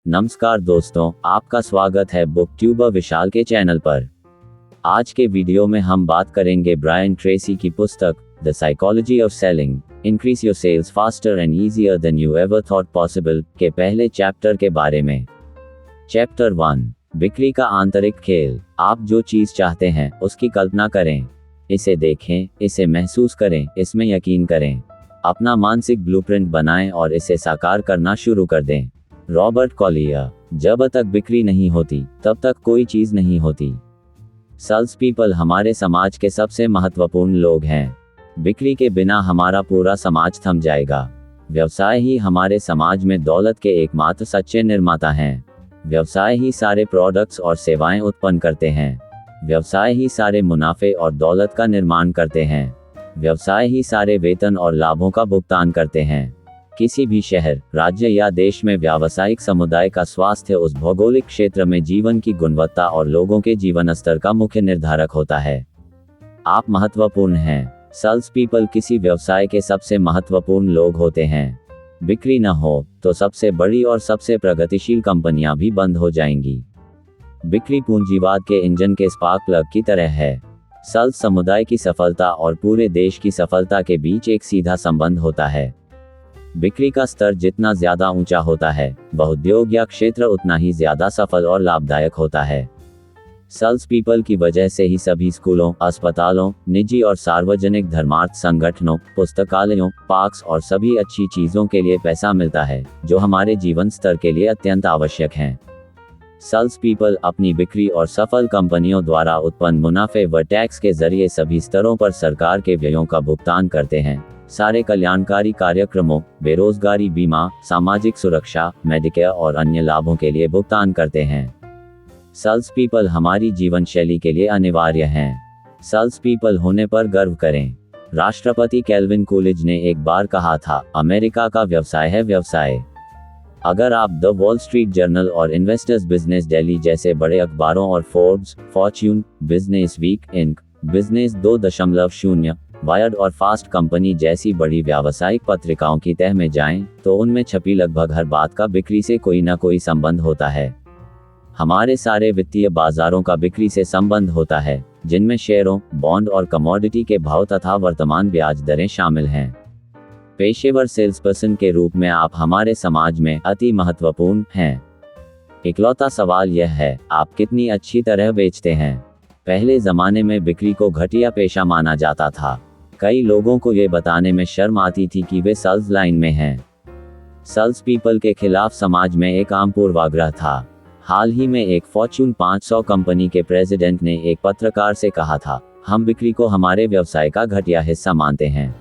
नमस्कार दोस्तों, आपका स्वागत है बुक ट्यूबर विशाल के चैनल पर। आज के वीडियो में हम बात करेंगे ब्रायन ट्रेसी की पुस्तक the psychology of selling, increase your sales faster and easier than you ever thought possible के पहले चैप्टर के बारे में। चैप्टर 1, बिक्री का आंतरिक खेल। आप जो चीज चाहते हैं उसकी कल्पना करें, इसे देखें, इसे महसूस करें, इसमें यकीन करें, अपना मानसिक ब्लूप्रिंट बनाएं और इसे साकार करना शुरू कर दें। Robert Collier. जब तक बिक्री नहीं होती तब तक कोई चीज नहीं होती। सेल्स पीपल हमारे समाज के सबसे महत्वपूर्ण लोग हैं। बिक्री के बिना हमारा पूरा समाज थम जाएगा। व्यवसाय ही हमारे समाज में दौलत के एकमात्र सच्चे निर्माता हैं। व्यवसाय ही सारे प्रोडक्ट्स और सेवाएं उत्पन्न करते हैं। व्यवसाय ही सारे मुनाफे और दौलत का निर्माण करते हैं। व्यवसाय ही सारे वेतन और लाभों का भुगतान करते हैं। किसी भी शहर, राज्य या देश में व्यावसायिक समुदाय का स्वास्थ्य उस भौगोलिक क्षेत्र में जीवन की गुणवत्ता और लोगों के जीवन स्तर का मुख्य निर्धारक होता है। आप महत्वपूर्ण हैं। सेल्स पीपल किसी व्यवसाय के सबसे महत्वपूर्ण लोग होते हैं। बिक्री न हो तो सबसे बड़ी और सबसे प्रगतिशील कंपनियां भी बंद हो जाएंगी। बिक्री पूंजीवाद के इंजन के स्पार्क प्लग की तरह है। सेल्स समुदाय की सफलता और पूरे देश की सफलता के बीच एक सीधा संबंध होता है। बिक्री का स्तर जितना ज्यादा ऊंचा होता है, वह उद्योग या क्षेत्र उतना ही ज्यादा सफल और लाभदायक होता है। सेल्स पीपल की वजह से ही सभी स्कूलों, अस्पतालों, निजी और सार्वजनिक धर्मार्थ संगठनों, पुस्तकालयों, पार्क्स और सभी अच्छी चीजों के लिए पैसा मिलता है, जो हमारे जीवन स्तर के लिए अत्यंत आवश्यक हैं। सेल्स पीपल अपनी बिक्री और सफल कंपनियों द्वारा उत्पन्न मुनाफे व टैक्स के जरिए सभी स्तरों पर सरकार के व्ययों का भुगतान करते हैं। सारे कल्याणकारी कार्यक्रमों, बेरोजगारी बीमा, सामाजिक सुरक्षा, मेडिकेयर और अन्य लाभों के लिए भुगतान करते हैं। सेल्स पीपल हमारी जीवन शैली के लिए अनिवार्य हैं। सेल्स पीपल होने पर गर्व करें। राष्ट्रपति कैल्विन कूलिज ने एक बार कहा था, अमेरिका का व्यवसाय है व्यवसाय। अगर आप द वॉल स्ट्रीट जर्नल और इन्वेस्टर्स बिजनेस डेली जैसे बड़े अखबारों और Forbes, Fortune, Business Week, Inc, Business 2.0, Wired और फास्ट कंपनी जैसी बड़ी व्यावसायिक पत्रिकाओं की तह में जाएं, तो उनमें छपी लगभग हर बात का बिक्री से कोई न कोई संबंध होता है। हमारे सारे वित्तीय बाजारों का बिक्री से संबंध होता है, जिनमें शेयरों, बॉन्ड और कमोडिटी के भाव तथा वर्तमान ब्याज दरें शामिल हैं। पेशेवर सेल्सपर्सन के रूप में आप हमारे समाज में अति महत्वपूर्ण हैं। इकलौता सवाल यह है, आप कितनी अच्छी तरह बेचते हैं। पहले जमाने में बिक्री को घटिया पेशा माना जाता था। कई लोगों को ये बताने में शर्म आती थी कि वे सेल्स लाइन में हैं। सेल्स पीपल के खिलाफ समाज में एक आम पूर्वाग्रह था। हाल ही में एक फॉर्च्यून 500 कंपनी के प्रेसिडेंट ने एक पत्रकार से कहा था, हम बिक्री को हमारे व्यवसाय का घटिया हिस्सा मानते हैं।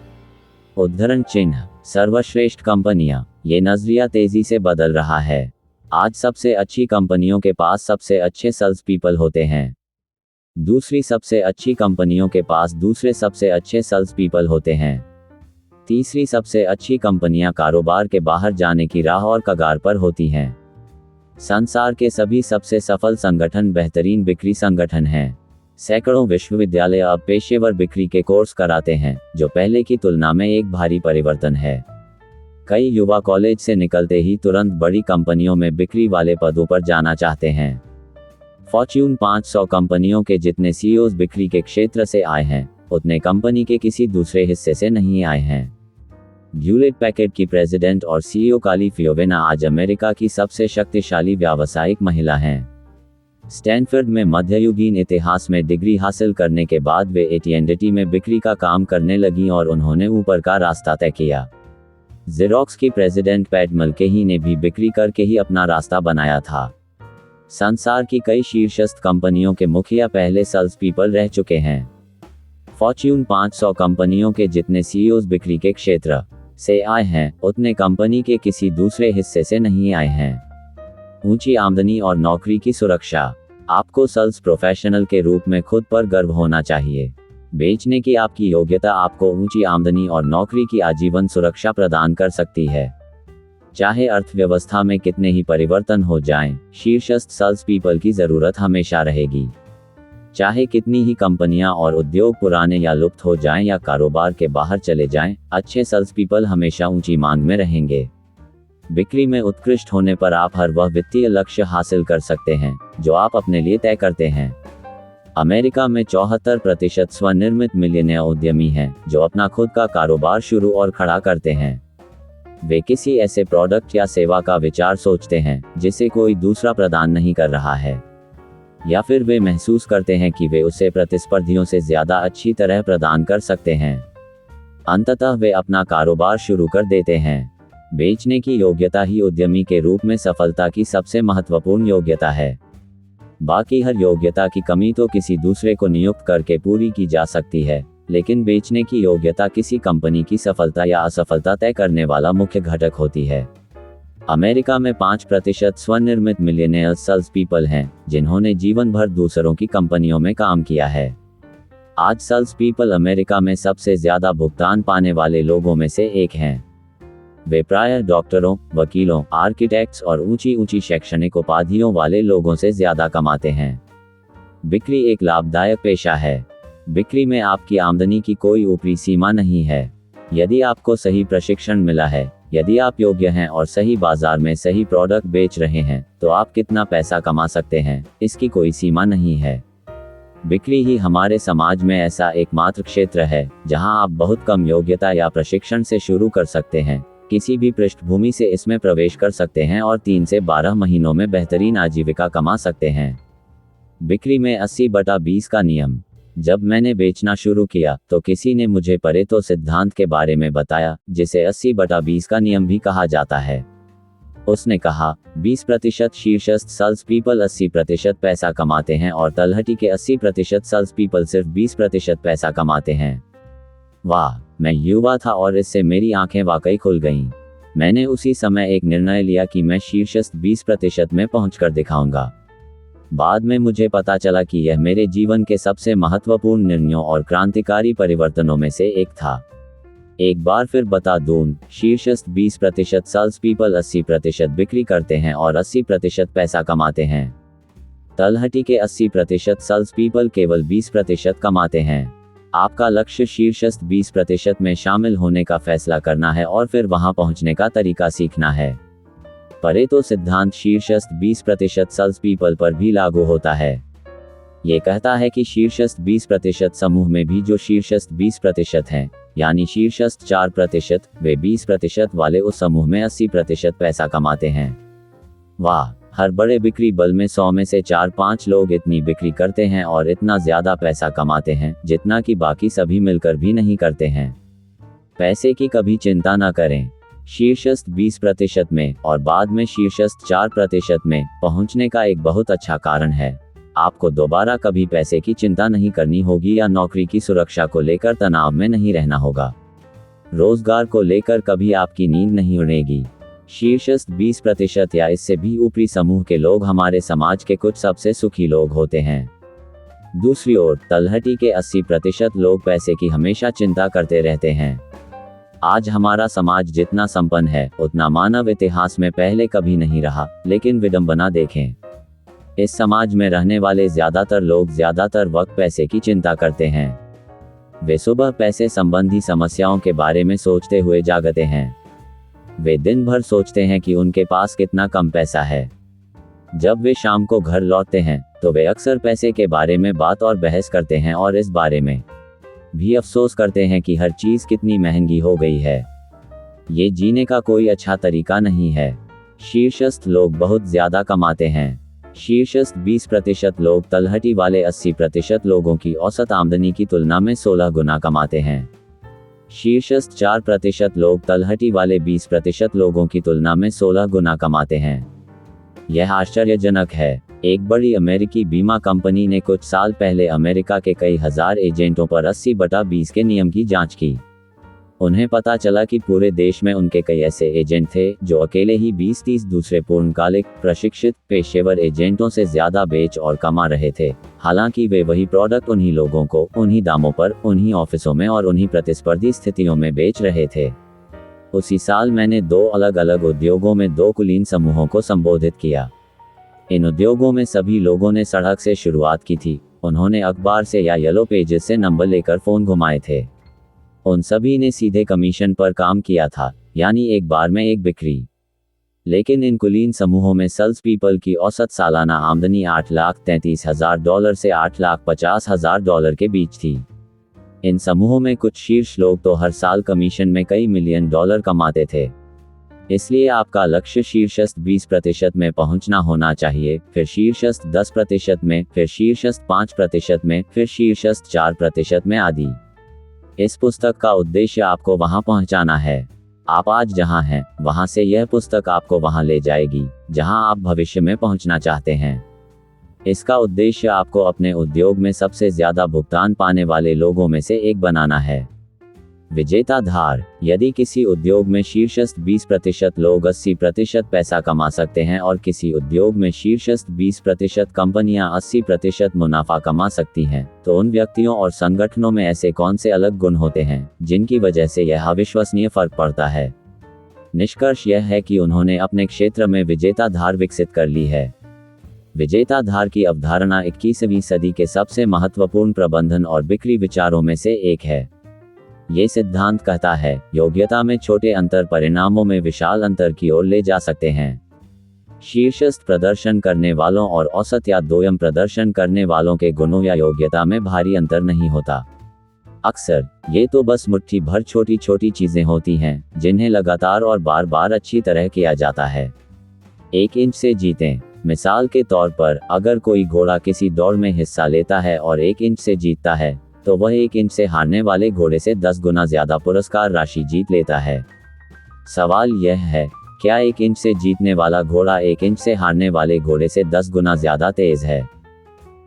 उद्धरण चिन्ह, सर्वश्रेष्ठ कंपनियां। ये नजरिया तेजी से बदल रहा है। आज सबसे अच्छी कंपनियों के पास सबसे अच्छे सेल्स पीपल होते हैं। दूसरी सबसे अच्छी कंपनियों के पास दूसरे सबसे अच्छे सेल्स पीपल होते हैं। तीसरी सबसे अच्छी कंपनियां कारोबार के बाहर जाने की राह और कगार पर होती हैं। संसार के सभी सबसे सफल संगठन बेहतरीन बिक्री संगठन हैं। सैकड़ों विश्वविद्यालय अब पेशेवर बिक्री के कोर्स कराते हैं, जो पहले की तुलना में एक भारी परिवर्तन है। कई युवा कॉलेज से निकलते ही तुरंत बड़ी कंपनियों में बिक्री वाले पदों पर जाना चाहते हैं। फॉर्च्यून 500 कंपनियों के जितने सीईओज बिक्री के क्षेत्र से आए हैं, उतने कंपनी के किसी दूसरे हिस्से से नहीं आए हैं। ह्यूलेट पैकेर्ड की प्रेसिडेंट और सीईओ काली फियोवेना आज अमेरिका की सबसे शक्तिशाली व्यावसायिक महिला हैं। स्टैनफोर्ड में मध्ययुगीन इतिहास में डिग्री हासिल करने के बाद वे AT&T में बिक्री का काम करने लगीं और उन्होंने ऊपर का रास्ता तय किया। ज़ेरॉक्स की प्रेसिडेंट पैट मल्केही ने भी बिक्री करके ही अपना रास्ता बनाया था। संसार की कई शीर्षस्थ कंपनियों के मुखिया पहले सेल्स पीपल रह चुके हैं। फॉर्च्यून 500 कंपनियों के जितने सीईओज बिक्री के क्षेत्र से आए हैं, उतने कंपनी के किसी दूसरे हिस्से से नहीं आए हैं। ऊंची आमदनी और नौकरी की सुरक्षा। आपको सेल्स प्रोफेशनल के रूप में खुद पर गर्व होना चाहिए। बेचने की आपकी योग्यता आपको ऊंची आमदनी और नौकरी की आजीवन सुरक्षा प्रदान कर सकती है। चाहे अर्थव्यवस्था में कितने ही परिवर्तन हो जाएं, शीर्षस्थ सेल्स पीपल की जरूरत हमेशा रहेगी। चाहे कितनी ही कंपनियां और उद्योग पुराने या लुप्त हो जाएं या कारोबार के बाहर चले जाएं, अच्छे सेल्स पीपल हमेशा ऊंची मांग में रहेंगे। बिक्री में उत्कृष्ट होने पर आप हर वह वित्तीय लक्ष्य हासिल कर सकते हैं जो आप अपने लिए तय करते हैं। अमेरिका में 74% स्वनिर्मित मिलियनेयर उद्यमी हैं जो अपना खुद का कारोबार शुरू और खड़ा करते हैं। वे किसी ऐसे प्रोडक्ट या सेवा का विचार सोचते हैं जिसे कोई दूसरा प्रदान नहीं कर रहा है, या फिर वे महसूस करते हैं कि वे उसे प्रतिस्पर्धियों से ज्यादा अच्छी तरह प्रदान कर सकते हैं। अंततः वे अपना कारोबार शुरू कर देते हैं। बेचने की योग्यता ही उद्यमी के रूप में सफलता की सबसे महत्वपूर्ण योग्यता है। बाकी हर योग्यता की कमी तो किसी दूसरे को नियुक्त करके पूरी की जा सकती है, लेकिन बेचने की योग्यता किसी कंपनी की सफलता या असफलता तय करने वाला मुख्य घटक होती है। अमेरिका में 5% स्वनिर्मित मिलियनेयर सेल्स पीपल हैं जिन्होंने जीवन भर दूसरों की कंपनियों में काम किया है। आज सेल्स पीपल अमेरिका में सबसे ज्यादा भुगतान पाने वाले लोगों में से एक हैं। वे प्रायः डॉक्टरों, वकीलों, आर्किटेक्ट्स और ऊंची ऊंची शैक्षणिक उपाधियों वाले लोगों से ज्यादा कमाते हैं। बिक्री एक लाभदायक पेशा है। बिक्री में आपकी आमदनी की कोई ऊपरी सीमा नहीं है। यदि आपको सही प्रशिक्षण मिला है, यदि आप योग्य हैं और सही बाजार में सही प्रोडक्ट बेच रहे हैं, तो आप कितना पैसा कमा सकते हैं, इसकी कोई सीमा नहीं है। बिक्री ही हमारे समाज में ऐसा एकमात्र क्षेत्र है जहां आप बहुत कम योग्यता या प्रशिक्षण से शुरू कर सकते हैं, किसी भी पृष्ठभूमि से इसमें प्रवेश कर सकते हैं और 3 से 12 महीनों में बेहतरीन आजीविका कमा सकते हैं। बिक्री में 80/20 का नियम। जब मैंने बेचना शुरू किया तो किसी ने मुझे परेतो सिद्धांत के बारे में बताया, जिसे 80/20 का नियम भी कहा जाता है। उसने कहा, 20% शीर्षस्थ सेल्स पीपल 80% पैसा कमाते हैं और तलहटी के 80% सेल्स पीपल सिर्फ 20% पैसा कमाते हैं। वाह, मैं युवा था और इससे मेरी आंखें वाकई खुल गईं। मैंने उसी समय एक निर्णय लिया कि मैं शीर्षस्थ 20% में पहुंचकर दिखाऊंगा। बाद में मुझे पता चला कि यह मेरे जीवन के सबसे महत्वपूर्ण निर्णयों और क्रांतिकारी परिवर्तनों में से एक था। एक बार फिर बता दूं, शीर्षस्थ 20% सेल्स पीपल 80% बिक्री करते हैं और 80% पैसा कमाते हैं। तलहटी के 80% सेल्स पीपल केवल 20% कमाते हैं। आपका लक्ष्य शीर्षस्थ 20% में शामिल होने का फैसला करना है और फिर वहां पहुंचने का तरीका सीखना है। परेतो सिद्धांत शीर्षस्थ 20% सेल्स पीपल पर भी लागू होता है। ये कहता है कि शीर्षस्थ 20% समूह में भी जो शीर्षस्थ 20% हैं, यानी शीर्षस्थ 4%, वे 20% वाले उस समूह में 80% पैसा कमाते हैं। वाह, हर बड़े बिक्री बल में 100 में से 4-5 लोग इतनी बिक्री करते हैं और इतना ज्यादा पैसा कमाते हैं जितना कि बाकी सभी मिलकर भी नहीं करते हैं। पैसे की कभी चिंता न करें। शीर्षस्थ 20% में और बाद में शीर्षस्थ 4% में पहुंचने का एक बहुत अच्छा कारण है। आपको दोबारा कभी पैसे की चिंता नहीं करनी होगी या नौकरी की सुरक्षा को लेकर तनाव में नहीं रहना होगा। रोजगार को लेकर कभी आपकी नींद नहीं उड़ेगी। शीर्षस्थ 20% या इससे भी ऊपरी समूह के लोग हमारे समाज के कुछ सबसे सुखी लोग होते हैं। दूसरी ओर, तलहटी के 80% लोग पैसे की हमेशा चिंता करते रहते हैं। आज हमारा समाज जितना संपन्न है, उतना मानव इतिहास में पहले कभी नहीं रहा, लेकिन विडंबना देखें। इस समाज में रहने वाले ज्यादातर लोग ज्यादातर वक्त पैसे की चिंता करते हैं। वे सुबह पैसे संबंधी समस्याओं के बारे में सोचते हुए जागते हैं। वे दिन भर सोचते हैं कि उनके पास कितना कम पैसा है। जब वे शाम को घर लौटते हैं तो वे अक्सर पैसे के बारे में बात और बहस करते हैं और इस बारे में भी अफसोस करते हैं कि हर चीज कितनी महंगी हो गई है। ये जीने का कोई अच्छा तरीका नहीं है। शीर्षस्थ लोग बहुत ज्यादा कमाते हैं। शीर्षस्थ 20% लोग तलहटी वाले 80% लोगों की औसत आमदनी की तुलना में 16 गुना कमाते हैं। शीर्षस्थ 4% लोग तलहटी वाले 20% लोगों की तुलना में 16 गुना कमाते हैं। यह आश्चर्यजनक है। एक बड़ी अमेरिकी बीमा कंपनी ने कुछ साल पहले अमेरिका के कई हजार एजेंटों पर 80/20 के नियम की जांच की। उन्हें पता चला कि पूरे देश में उनके कई ऐसे एजेंट थे जो अकेले ही 20-30 दूसरे पूर्णकालिक प्रशिक्षित पेशेवर एजेंटों से ज्यादा बेच और कमा रहे थे, हालांकि वे वही प्रोडक्ट उन्हीं लोगों को उन्हीं दामों पर उन्हीं ऑफिसों में और उन्हीं प्रतिस्पर्धी स्थितियों में बेच रहे थे। उसी साल मैंने 2 अलग अलग उद्योगों में 2 कुलीन समूहों को संबोधित किया। इन उद्योगों में सभी लोगों ने सड़क से शुरुआत की थी। उन्होंने अखबार से या येलो पेजेस से नंबर लेकर फोन घुमाए थे। उन सभी ने सीधे कमीशन पर काम किया था, यानी एक बार में एक बिक्री। लेकिन इन कुलीन समूहों में सेल्स पीपल की औसत सालाना आमदनी $8,33,000 से $8,50,000 के बीच थी। इन समूहों में कुछ शीर्ष लोग तो हर साल कमीशन में कई मिलियन डॉलर कमाते थे। इसलिए आपका लक्ष्य शीर्षस्थ 20% में पहुंचना होना चाहिए, फिर शीर्षस्थ 10% में, फिर शीर्षस्थ 5% में, फिर शीर्षस्थ 4% में आदि। इस पुस्तक का उद्देश्य आपको वहां पहुंचाना है। आप आज जहां हैं, वहां से यह पुस्तक आपको वहां ले जाएगी जहां आप भविष्य में पहुंचना चाहते हैं। इसका उद्देश्य आपको अपने उद्योग में सबसे ज्यादा भुगतान पाने वाले लोगों में से एक बनाना है। विजेता धार। यदि किसी उद्योग में शीर्षस्थ 20% लोग 80% पैसा कमा सकते हैं और किसी उद्योग में शीर्षस्थ 20% कंपनियां 80% मुनाफा कमा सकती हैं, तो उन व्यक्तियों और संगठनों में ऐसे कौन से अलग गुण होते हैं जिनकी वजह से यह अविश्वसनीय फर्क पड़ता है। निष्कर्ष यह है कि उन्होंने अपने क्षेत्र में विजेता धार विकसित कर ली है। विजेता धार की अवधारणा 21वीं सदी के सबसे महत्वपूर्ण प्रबंधन और बिक्री विचारों में से एक है। ये सिद्धांत कहता है, योग्यता में छोटे अंतर परिणामों में विशाल अंतर की ओर ले जा सकते हैं। शीर्षस्थ प्रदर्शन करने वालों और औसत या दोयम प्रदर्शन करने वालों के गुणों या योग्यता में भारी अंतर नहीं होता। अक्सर ये तो बस मुट्ठी भर छोटी छोटी चीजें होती हैं जिन्हें लगातार और बार बार अच्छी तरह किया जाता है। 1 इंच से जीतें। मिसाल के तौर पर, अगर कोई घोड़ा किसी दौड़ में हिस्सा लेता है और 1 इंच से जीतता है, तो वह 1 इंच से हारने वाले घोड़े से 10 गुना ज्यादा पुरस्कार राशि जीत लेता है। सवाल यह है, क्या 1 इंच से जीतने वाला घोड़ा 1 इंच से हारने वाले घोड़े से 10 गुना ज्यादा तेज है?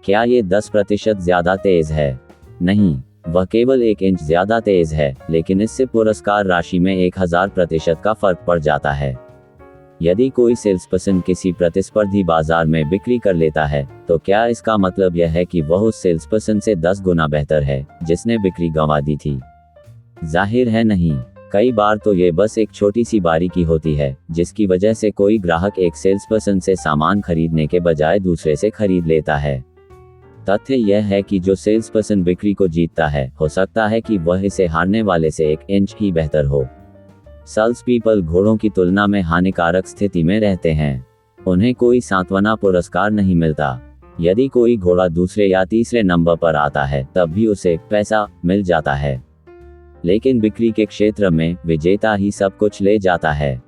क्या ये 10% ज्यादा तेज है? नहीं, वह केवल 1 इंच ज्यादा तेज है, लेकिन इससे पुरस्कार राशि में 1000% का फर्क पड़ जाता है। यदि कोई सेल्सपर्सन किसी प्रतिस्पर्धी बाजार में बिक्री कर लेता है, तो क्या इसका मतलब यह है कि वह उस सेल्सपर्सन से 10 गुना बेहतर है जिसने बिक्री गंवा दी थी? जाहिर है नहीं। कई बार तो ये बस एक छोटी सी बारीकी होती है जिसकी वजह से कोई ग्राहक एक सेल्सपर्सन से सामान खरीदने के बजाय दूसरे से खरीद लेता है। तथ्य यह है कि जो सेल्सपर्सन बिक्री को जीतता है, हो सकता है कि वह इसे हारने वाले से 1 इंच ही बेहतर हो। सेल्स पीपल घोड़ों की तुलना में हानिकारक स्थिति में रहते हैं। उन्हें कोई सांत्वना पुरस्कार नहीं मिलता। यदि कोई घोड़ा दूसरे या तीसरे नंबर पर आता है, तब भी उसे पैसा मिल जाता है। लेकिन बिक्री के क्षेत्र में विजेता ही सब कुछ ले जाता है।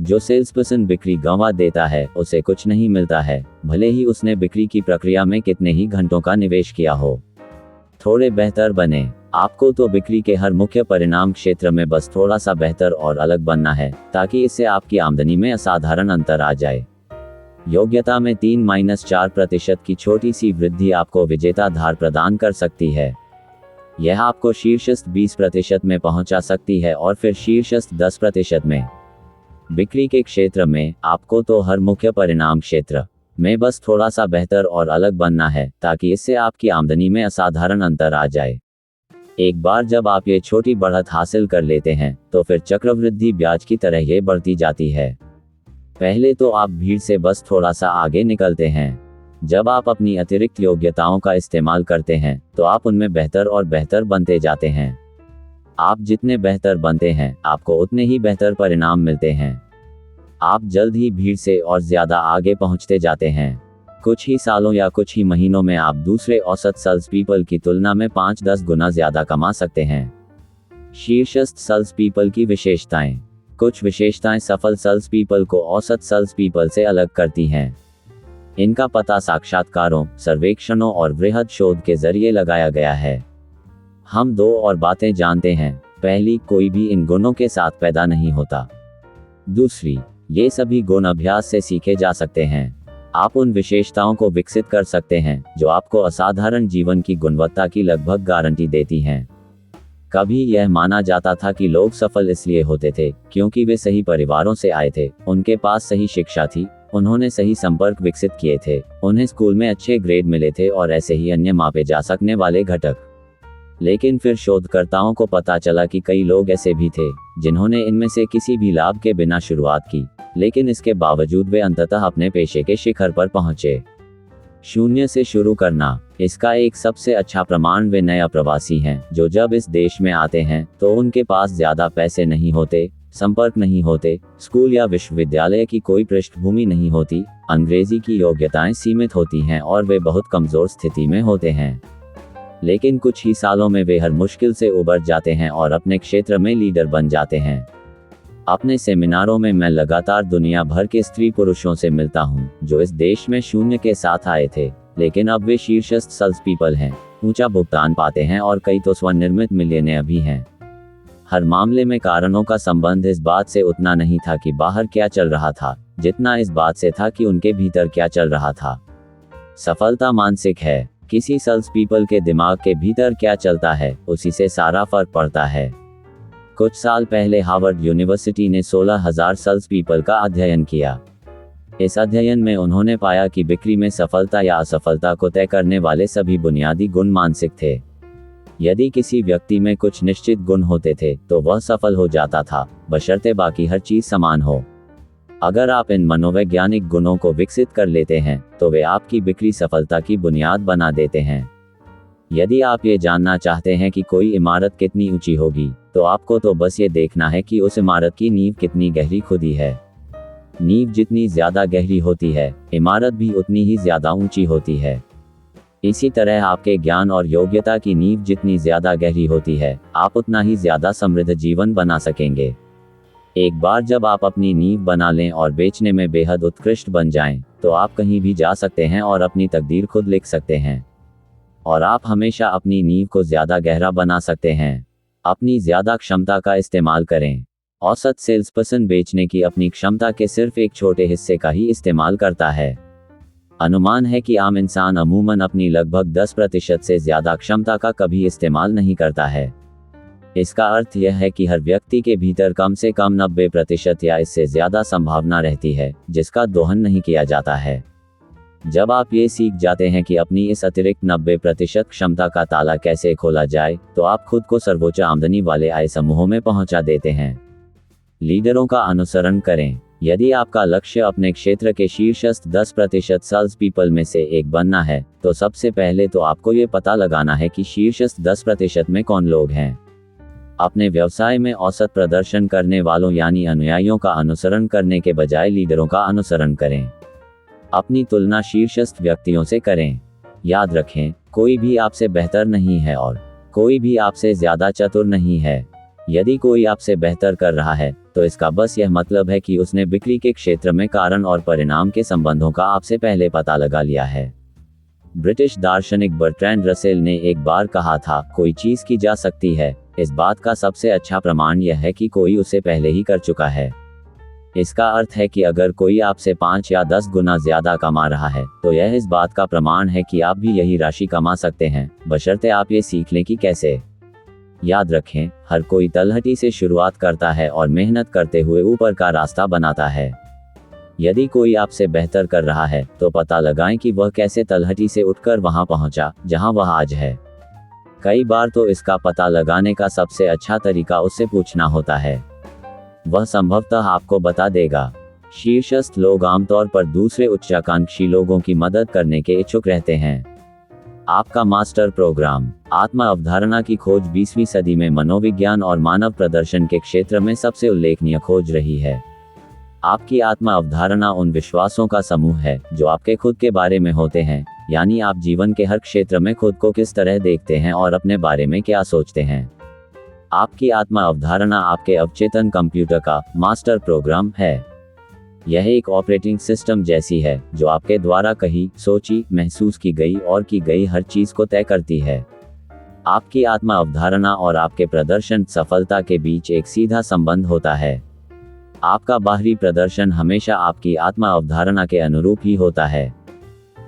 जो सेल्सपर्सन बिक्री गंवा देता है, उसे कुछ नहीं मिलता है, भले ही उसने बिक्री की प्रक्रिया में कितने ही घंटों का निवेश किया हो। थोड़े बेहतर बने। आपको तो बिक्री के हर मुख्य परिणाम क्षेत्र में बस थोड़ा सा बेहतर और अलग बनना है, ताकि इससे आपकी आमदनी में असाधारण अंतर आ जाए। योग्यता में 3-4% की छोटी सी वृद्धि आपको विजेता धार प्रदान कर सकती है। यह आपको शीर्षस्थ 20% में पहुंचा सकती है और फिर शीर्षस्थ 10% में। बिक्री के क्षेत्र में आपको तो हर मुख्य परिणाम क्षेत्र में बस थोड़ा सा बेहतर और अलग बनना है, ताकि इससे आपकी आमदनी में असाधारण अंतर आ जाए। एक बार जब आप ये छोटी बढ़त हासिल कर लेते हैं, तो फिर चक्रवृद्धि ब्याज की तरह ये बढ़ती जाती है। पहले तो आप भीड़ से बस थोड़ा सा आगे निकलते हैं। जब आप अपनी अतिरिक्त योग्यताओं का इस्तेमाल करते हैं, तो आप उनमें बेहतर और बेहतर बनते जाते हैं। आप जितने बेहतर बनते हैं, आपको उतने ही बेहतर परिणाम मिलते हैं। आप जल्द ही भीड़ से और ज्यादा आगे पहुंचते जाते हैं। कुछ ही सालों या कुछ ही महीनों में आप दूसरे औसत सेल्स पीपल की तुलना में 5-10 गुना ज्यादा कमा सकते हैं। शीर्षस्थ सेल्स पीपल की विशेषताएं। कुछ विशेषताएं सफल सेल्स पीपल को औसत सेल्स पीपल से अलग करती हैं। इनका पता साक्षात्कारों, सर्वेक्षणों और वृहद शोध के जरिए लगाया गया है। हम 2 और बातें जानते हैं। पहली, कोई भी इन गुणों के साथ पैदा नहीं होता। दूसरी, ये सभी गुण अभ्यास से सीखे जा सकते हैं। आप उन विशेषताओं को विकसित कर सकते हैं जो आपको असाधारण जीवन की गुणवत्ता की लगभग गारंटी देती हैं। कभी यह माना जाता था कि लोग सफल इसलिए होते थे क्योंकि वे सही परिवारों से आए थे, उनके पास सही शिक्षा थी, उन्होंने सही संपर्क विकसित किए थे, उन्हें स्कूल में अच्छे ग्रेड मिले थे और ऐसे ही अन्य मापे जा सकने वाले घटक। लेकिन फिर शोधकर्ताओं को पता चला कि कई लोग ऐसे भी थे जिन्होंने इनमें से किसी भी लाभ के बिना शुरुआत की, लेकिन इसके बावजूद वे अंततः अपने पेशे के शिखर पर पहुंचे। 0 से शुरू करना। इसका एक सबसे अच्छा प्रमाण वे नया प्रवासी हैं जो जब इस देश में आते हैं तो उनके पास ज्यादा पैसे नहीं होते, संपर्क नहीं होते, स्कूल या विश्वविद्यालय की कोई पृष्ठभूमि नहीं होती, अंग्रेजी की योग्यताएं सीमित होती हैं और वे बहुत कमजोर स्थिति में होते हैं। लेकिन कुछ ही सालों में वे हर मुश्किल से उबर जाते हैं और अपने क्षेत्र में लीडर बन जाते हैं। अपने सेमिनारों में मैं लगातार दुनिया भर के स्त्री पुरुषों से मिलता हूँ जो इस देश में शून्य के साथ आए थे, लेकिन अब वे शीर्षस्थ सेल्स पीपल हैं, ऊंचा भुगतान पाते हैं और कई तो स्वनिर्मित मिलियनेयर भी हैं। हर मामले में कारणों का संबंध इस बात से उतना नहीं था कि बाहर क्या चल रहा था, जितना इस बात से था कि उनके भीतर क्या चल रहा था। सफलता मानसिक है। किसी सेल्स पीपल के दिमाग के भीतर क्या चलता है, उसी से सारा फर्क पड़ता है। कुछ साल पहले हार्वर्ड यूनिवर्सिटी ने 16,000 सेल्स पीपल का अध्ययन किया। इस अध्ययन में उन्होंने पाया कि बिक्री में सफलता या असफलता को तय करने वाले सभी बुनियादी गुण मानसिक थे। यदि किसी व्यक्ति में कुछ निश्चित गुण होते थे तो वह सफल हो जाता था, बशर्ते बाकी हर चीज समान हो। अगर आप इन मनोवैज्ञानिक गुणों को विकसित कर लेते हैं तो वे आपकी बिक्री सफलता की बुनियाद बना देते हैं। यदि आप ये जानना चाहते हैं कि कोई इमारत कितनी ऊंची होगी, तो आपको तो बस ये देखना है कि उस इमारत की नींव कितनी गहरी खुदी है। नींव जितनी ज्यादा गहरी होती है, इमारत भी उतनी ही ज्यादा ऊंची होती है। इसी तरह आपके ज्ञान और योग्यता की नींव जितनी ज्यादा गहरी होती है, आप उतना ही ज्यादा समृद्ध जीवन बना सकेंगे। एक बार जब आप अपनी नींव बना लें और बेचने में बेहद उत्कृष्ट बन जाएं, तो आप कहीं भी जा सकते हैं और अपनी तकदीर खुद लिख सकते हैं। और आप हमेशा अपनी नींव को ज्यादा गहरा बना सकते हैं। अपनी ज्यादा क्षमता का इस्तेमाल करें। औसत सेल्सपर्सन बेचने की अपनी क्षमता के सिर्फ एक छोटे हिस्से का ही इस्तेमाल करता है। अनुमान है कि आम इंसान अमूमन अपनी लगभग 10% से ज्यादा क्षमता का कभी इस्तेमाल नहीं करता है। इसका अर्थ यह है कि हर व्यक्ति के भीतर कम से कम 90% या इससे ज्यादा संभावना रहती है जिसका दोहन नहीं किया जाता है। जब आप ये सीख जाते हैं कि अपनी इस अतिरिक्त 90% क्षमता का ताला कैसे खोला जाए, तो आप खुद को सर्वोच्च आमदनी वाले आय समूहों में पहुंचा देते हैं। लीडरों का अनुसरण करें। यदि आपका लक्ष्य अपने क्षेत्र के शीर्षस्थ 10% सेल्स पीपल में से एक बनना है, तो सबसे पहले तो आपको ये पता लगाना है कि शीर्षस्थ 10% में कौन लोग हैं। अपने व्यवसाय में औसत प्रदर्शन करने वालों यानी अनुयायियों का अनुसरण करने के बजाय लीडरों का अनुसरण करें। अपनी तुलना शीर्षस्थ व्यक्तियों से करें। याद रखें, कोई भी आपसे बेहतर नहीं है और कोई भी आपसे ज्यादा चतुर नहीं है। यदि कोई आपसे बेहतर कर रहा है, तो इसका बस यह मतलब है कि उसने बिक्री के क्षेत्र में कारण और परिणाम के संबंधों का आपसे पहले पता लगा लिया है। ब्रिटिश दार्शनिक बर्ट्रैंड रसेल ने एक बार कहा था, कोई चीज की जा सकती है, इस बात का सबसे अच्छा प्रमाण यह है कि कोई उसे पहले ही कर चुका है। इसका अर्थ है कि अगर कोई आपसे 5 या 10 गुना ज्यादा कमा रहा है, तो यह इस बात का प्रमाण है कि आप भी यही राशि कमा सकते हैं, बशर्ते आप ये सीख लें कि कैसे। याद रखें, हर कोई तलहटी से शुरुआत करता है और मेहनत करते हुए ऊपर का रास्ता बनाता है। यदि कोई आपसे बेहतर कर रहा है, तो पता लगाएं कि वह कैसे तलहटी से उठकर वहां पहुंचा जहां वह आज है। कई बार तो इसका पता लगाने का सबसे अच्छा तरीका उससे पूछना होता है। वह संभवतः आपको बता देगा। शीर्षस्थ लोग आमतौर पर दूसरे उच्चाकांक्षी लोगों की मदद करने के इच्छुक रहते हैं। आपका मास्टर प्रोग्राम। आत्मा अवधारणा की खोज 20वीं सदी में मनोविज्ञान और मानव प्रदर्शन के क्षेत्र में सबसे उल्लेखनीय खोज रही है। आपकी आत्मा अवधारणा उन विश्वासों का समूह है जो आपके खुद के बारे में होते हैं, यानी आप जीवन के हर क्षेत्र में खुद को किस तरह देखते हैं और अपने बारे में क्या सोचते हैं। आपकी आत्मा अवधारणा आपके अवचेतन कंप्यूटर का मास्टर प्रोग्राम है। यह एक ऑपरेटिंग सिस्टम जैसी है जो आपके द्वारा कही, सोची, महसूस की गई और की गई हर चीज को तय करती है। आपकी आत्मा अवधारणा और आपके प्रदर्शन सफलता के बीच एक सीधा संबंध होता है। आपका बाहरी प्रदर्शन हमेशा आपकी आत्मा अवधारणा के अनुरूप ही होता है।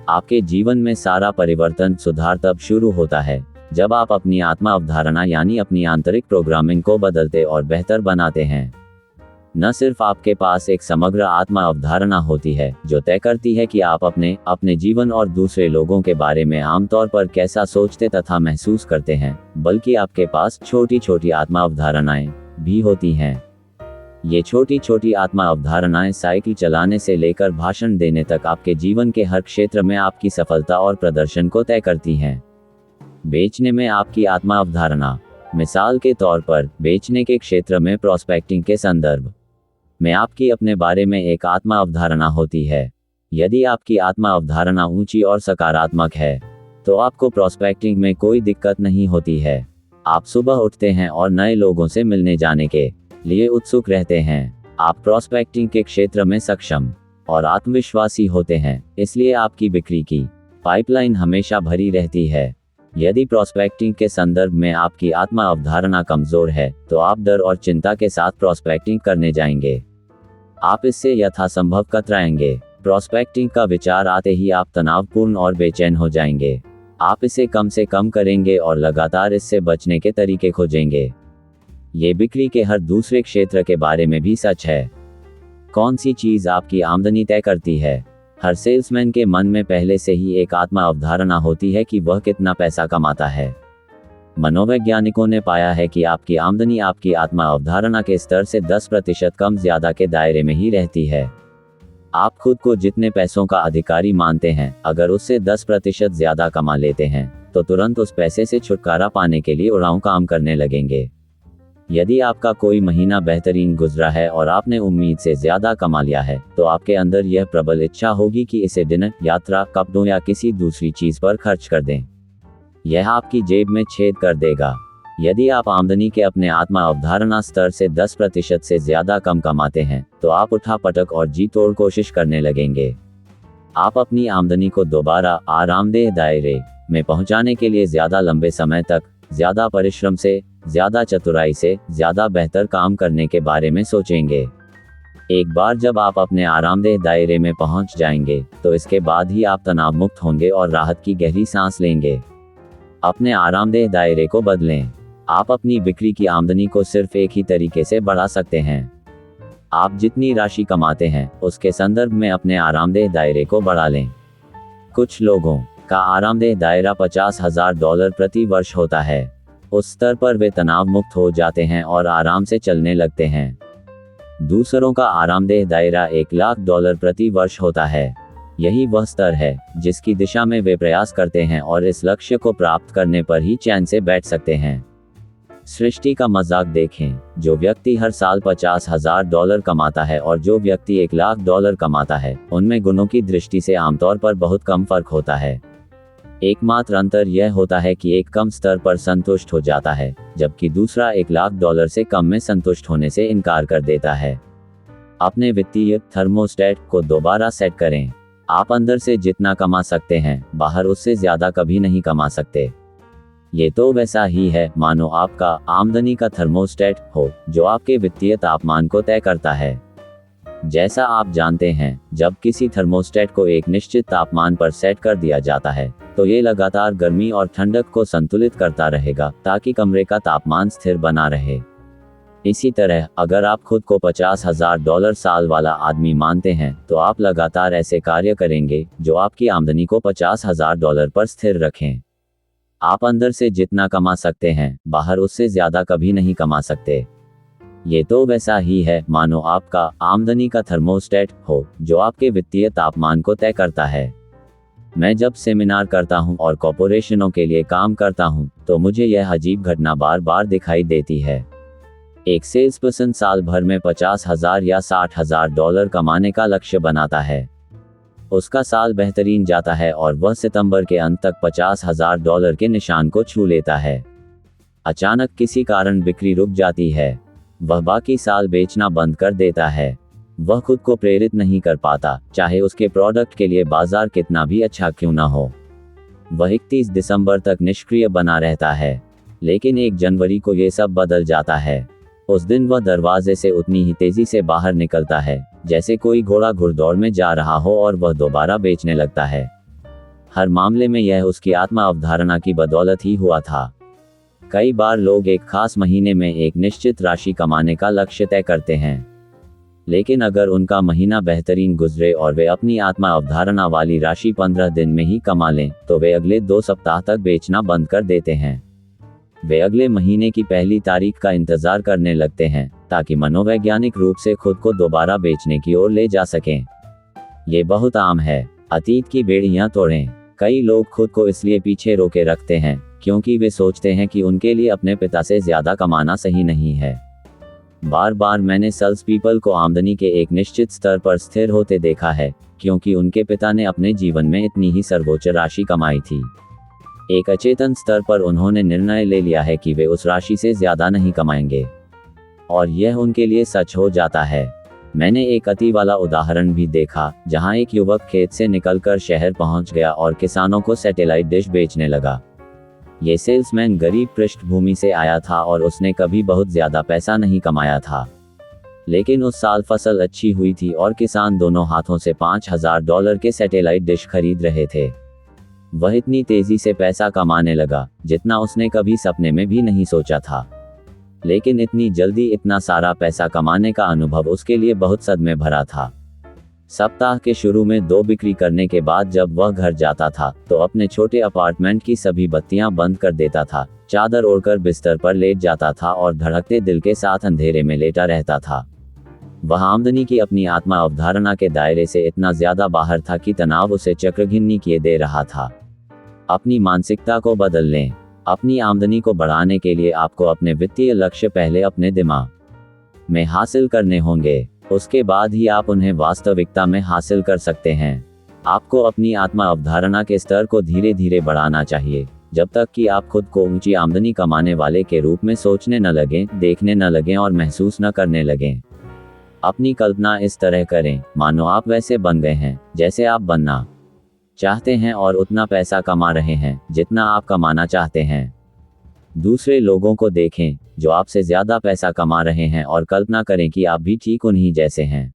आपके जीवन में सारा परिवर्तन सुधार तब शुरू होता है जब आप अपनी आत्मा अवधारणा यानी अपनी आंतरिक प्रोग्रामिंग को बदलते और बेहतर बनाते हैं। न सिर्फ आपके पास एक समग्र आत्मा अवधारणा होती है जो तय करती है कि आप अपने जीवन और दूसरे लोगों के बारे में आमतौर पर कैसा सोचते तथा महसूस करते हैं, बल्कि आपके पास छोटी छोटी आत्मा अवधारणाएं भी होती हैं। ये छोटी छोटी आत्मा अवधारणाएं साइकिल चलाने से लेकर भाषण देने तक आपके जीवन के हर क्षेत्र में आपकी सफलता और प्रदर्शन को तय करती हैं। बेचने में आपकी आत्मा अवधारणा। मिसाल के तौर पर बेचने के क्षेत्र में प्रॉस्पेक्टिंग के संदर्भ में आपकी अपने बारे में एक आत्मा अवधारणा होती है। यदि आपकी आत्मा अवधारणा ऊंची और सकारात्मक है तो आपको प्रॉस्पेक्टिंग में कोई दिक्कत नहीं होती है। आप सुबह उठते हैं और नए लोगों से मिलने जाने के लिए उत्सुक रहते हैं। आप प्रॉस्पेक्टिंग के क्षेत्र में सक्षम और आत्मविश्वासी होते हैं, इसलिए आपकी बिक्री की पाइपलाइन हमेशा भरी रहती है। यदि प्रॉस्पेक्टिंग के संदर्भ में आपकी आत्मा अवधारणा कमजोर है तो आप डर और चिंता के साथ प्रॉस्पेक्टिंग करने जाएंगे। आप इससे यथासंभव कतराएंगे। प्रॉस्पेक्टिंग का विचार आते ही आप तनावपूर्ण और बेचैन हो जाएंगे। आप इसे कम से कम करेंगे और लगातार इससे बचने के तरीके खोजेंगे। ये बिक्री के हर दूसरे क्षेत्र के बारे में भी सच है। कौन सी चीज आपकी आमदनी तय करती है? हर सेल्समैन के मन में पहले से ही एक आत्मा अवधारणा होती है कि वह कितना पैसा कमाता है। मनोवैज्ञानिकों ने पाया है कि आपकी आमदनी आपकी आत्मा अवधारणा के स्तर से 10% कम ज्यादा के दायरे में ही रहती है। आप खुद को जितने पैसों का अधिकारी मानते हैं, अगर उससे 10% ज्यादा कमा लेते हैं तो तुरंत उस पैसे से छुटकारा पाने के लिए उड़ाऊ काम करने लगेंगे। यदि आपका कोई महीना बेहतरीन गुजरा है और आपने उम्मीद से ज्यादा कमा लिया है तो आपके अंदर यह प्रबल इच्छा होगी कि इसे डिनर, यात्रा, कपड़ों या किसी दूसरी चीज पर खर्च कर दें। यह आपकी जेब में छेद कर देगा। यदि आप आमदनी के अपने आत्मा अवधारणा स्तर से 10% से ज्यादा कम कमाते हैं तो आप उठापटक और जी तोड़ कोशिश करने लगेंगे। आप अपनी आमदनी को दोबारा आरामदेह दायरे में पहुंचाने के लिए ज्यादा लंबे समय तक, ज्यादा परिश्रम से, ज्यादा चतुराई से, ज्यादा बेहतर काम करने के बारे में सोचेंगे। एक बार जब आप अपने आरामदेह दायरे में पहुंच जाएंगे तो इसके बाद ही आप तनाव मुक्त होंगे और राहत की गहरी सांस लेंगे। अपने आरामदेह दायरे को बदलें। आप अपनी बिक्री की आमदनी को सिर्फ एक ही तरीके से बढ़ा सकते हैं। आप जितनी राशि कमाते हैं उसके संदर्भ में अपने आरामदेह दायरे को बढ़ा लें। कुछ लोगों का आरामदेह दायरा $50,000 प्रति वर्ष होता है। उस स्तर पर वे तनाव मुक्त हो जाते हैं और आराम से चलने लगते हैं। दूसरों का आरामदेह दायरा $1,00,000 प्रति वर्ष होता है। यही वह स्तर है जिसकी दिशा में वे प्रयास करते हैं और इस लक्ष्य को प्राप्त करने पर ही चैन से बैठ सकते हैं। सृष्टि का मजाक देखें। जो व्यक्ति हर साल $50,000 कमाता है और जो व्यक्ति $1,00,000 कमाता है, उनमें गुणों की दृष्टि से आमतौर पर बहुत कम फर्क होता है। एकमात्र अंतर यह होता है कि एक कम स्तर पर संतुष्ट हो जाता है, जबकि दूसरा $1,00,000 से कम में संतुष्ट होने से इनकार कर देता है। अपने वित्तीय थर्मोस्टेट को दोबारा सेट करें। आप अंदर से जितना कमा सकते हैं, बाहर उससे ज्यादा कभी नहीं कमा सकते। ये तो वैसा ही है मानो आपका आमदनी का थर्मोस्टेट हो जो आपके वित्तीय तापमान को तय करता है। जैसा आप जानते हैं, जब किसी थर्मोस्टेट को एक निश्चित तापमान पर सेट कर दिया जाता है तो ये लगातार गर्मी और ठंडक को संतुलित करता रहेगा ताकि कमरे का तापमान स्थिर बना रहे। इसी तरह अगर आप खुद को $50,000 साल वाला आदमी मानते हैं तो आप लगातार ऐसे कार्य करेंगे जो आपकी आमदनी को $50,000 पर स्थिर रखें। आप अंदर से जितना कमा सकते हैं, बाहर उससे ज्यादा कभी नहीं कमा सकते। ये तो वैसा ही है मानो आपका आमदनी का थर्मोस्टेट हो जो आपके वित्तीय तापमान को तय करता है। मैं जब सेमिनार करता हूं और कॉर्पोरेशनों के लिए काम करता हूं तो मुझे यह अजीब घटना बार बार दिखाई देती है। एक सेल्स पर्सन साल भर में $50,000 या $60,000 कमाने का लक्ष्य बनाता है। उसका साल बेहतरीन जाता है और वह सितंबर के अंत तक $50,000 के निशान को छू लेता है। अचानक किसी कारण बिक्री रुक जाती है। वह बाकी साल बेचना बंद कर देता है। वह खुद को प्रेरित नहीं कर पाता, चाहे उसके प्रोडक्ट के लिए बाजार कितना भी अच्छा क्यों ना हो। वह 31 दिसंबर तक निष्क्रिय बना रहता है। लेकिन 1 जनवरी को ये सब बदल जाता है। उस दिन वह दरवाजे से उतनी ही तेजी से बाहर निकलता है जैसे कोई घोड़ा घुड़दौड़ में जा रहा हो और वह दोबारा बेचने लगता है। हर मामले में यह उसकी आत्मा अवधारणा की बदौलत ही हुआ था। कई बार लोग एक खास महीने में एक निश्चित राशि कमाने का लक्ष्य तय करते हैं, लेकिन अगर उनका महीना बेहतरीन गुजरे और वे अपनी आत्मा अवधारणा वाली राशि 15 दिन में ही कमा लें तो वे अगले 2 सप्ताह तक बेचना बंद कर देते हैं। वे अगले महीने की पहली तारीख का इंतजार करने लगते हैं ताकि मनोवैज्ञानिक रूप से खुद को दोबारा बेचने की ओर ले जा सकें। ये बहुत आम है। अतीत की बेड़ियां तोड़ें। कई लोग खुद को इसलिए पीछे रोके रखते हैं क्योंकि वे सोचते हैं कि उनके लिए अपने पिता से ज़्यादा कमाना सही नहीं है। बार बार मैंने सेल्स पीपल को आमदनी के एक निश्चित स्तर पर स्थिर होते देखा है, क्योंकि उनके पिता ने अपने जीवन में इतनी ही सर्वोच्च राशि कमाई थी। एक अचेतन स्तर पर उन्होंने निर्णय ले लिया है कि वे उस राशि से ज़्यादा नहीं कमाएंगे, और यह उनके लिए सच हो जाता है। मैंने एक अति वाला उदाहरण भी देखा, जहां एक युवक खेत से निकलकर शहर पहुंच गया और किसानों को सैटेलाइट डिश बेचने लगा। ये सेल्समैन गरीब पृष्ठभूमि से आया था और उसने कभी बहुत ज़्यादा पैसा नहीं कमाया था। लेकिन उस साल फसल अच्छी हुई थी और किसान दोनों हाथों से $5000 के सैटेलाइट डिश खरीद रहे थे। वह इतनी तेज़ी से पैसा कमाने लगा जितना उसने कभी सपने में भी नहीं सोचा था। लेकिन इतनी जल्दी इतना सारा पैसा कमाने का अनुभव उसके लिए बहुत सदमे भरा था। सप्ताह के शुरू में 2 बिक्री करने के बाद जब वह घर जाता था तो अपने छोटे अपार्टमेंट की सभी बत्तियां बंद कर देता था, चादर ओढ़कर बिस्तर पर लेट जाता था और धड़कते दिल के साथ अंधेरे में लेटा रहता था। वह आमदनी की अपनी आत्मा अवधारणा के दायरे से इतना ज्यादा बाहर था कि तनाव उसे चक्रघिन्नी किए दे रहा था। अपनी मानसिकता को बदल लें। अपनी आमदनी को बढ़ाने के लिए आपको अपने वित्तीय लक्ष्य पहले अपने दिमाग में हासिल करने होंगे, उसके बाद ही आप उन्हें वास्तविकता में हासिल कर सकते हैं। आपको अपनी आत्मा अवधारणा के स्तर को धीरे धीरे बढ़ाना चाहिए, जब तक कि आप खुद को ऊंची आमदनी कमाने वाले के रूप में सोचने न लगें, देखने न लगें और महसूस न करने लगें। अपनी कल्पना इस तरह करें मानो आप वैसे बन गए हैं जैसे आप बनना चाहते हैं और उतना पैसा कमा रहे हैं जितना आप कमाना चाहते हैं। दूसरे लोगों को देखें जो आपसे ज़्यादा पैसा कमा रहे हैं और कल्पना करें कि आप भी ठीक उन्हीं जैसे हैं।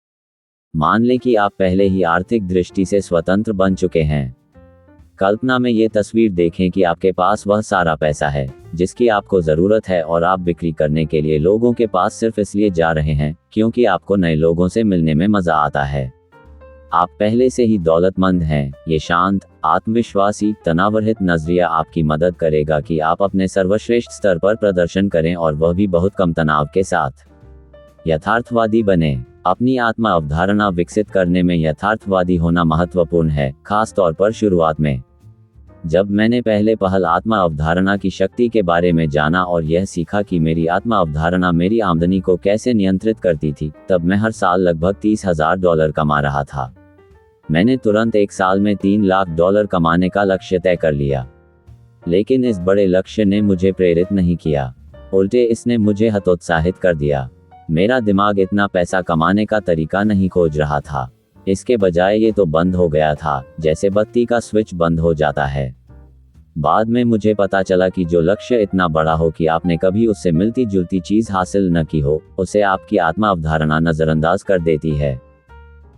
मान लें कि आप पहले ही आर्थिक दृष्टि से स्वतंत्र बन चुके हैं। कल्पना में ये तस्वीर देखें कि आपके पास वह सारा पैसा है जिसकी आपको ज़रूरत है और आप बिक्री करने के लिए लोगों के पास सिर्फ इसलिए जा रहे हैं क्योंकि आपको नए लोगों से मिलने में मज़ा आता है। आप पहले से ही दौलतमंद हैं। ये शांत, आत्मविश्वासी, तनावरहित नजरिया आपकी मदद करेगा कि आप अपने सर्वश्रेष्ठ स्तर पर प्रदर्शन करें और वह भी बहुत कम तनाव के साथ। यथार्थवादी बने। अपनी आत्मा अवधारणा विकसित करने में यथार्थवादी होना महत्वपूर्ण है, खास तौर पर शुरुआत में। जब मैंने पहले पहल आत्मा अवधारणा की शक्ति के बारे में जाना और यह सीखा कि मेरी आत्मा अवधारणा मेरी आमदनी को कैसे नियंत्रित करती थी, तब मैं हर साल लगभग $30,000 कमा रहा था। मैंने तुरंत 1 साल में $3 लाख कमाने का लक्ष्य तय कर लिया। लेकिन इस बड़े लक्ष्य ने मुझे प्रेरित नहीं किया, उल्टे इसने मुझे हतोत्साहित कर दिया। मेरा दिमाग इतना पैसा कमाने का तरीका नहीं खोज रहा था, इसके बजाय ये तो बंद हो गया था जैसे बत्ती का स्विच बंद हो जाता है। बाद में मुझे पता चला कि जो लक्ष्य इतना बड़ा हो कि आपने कभी उससे मिलती जुलती चीज हासिल न की हो, उसे आपकी आत्मा अवधारणा नजरअंदाज कर देती है।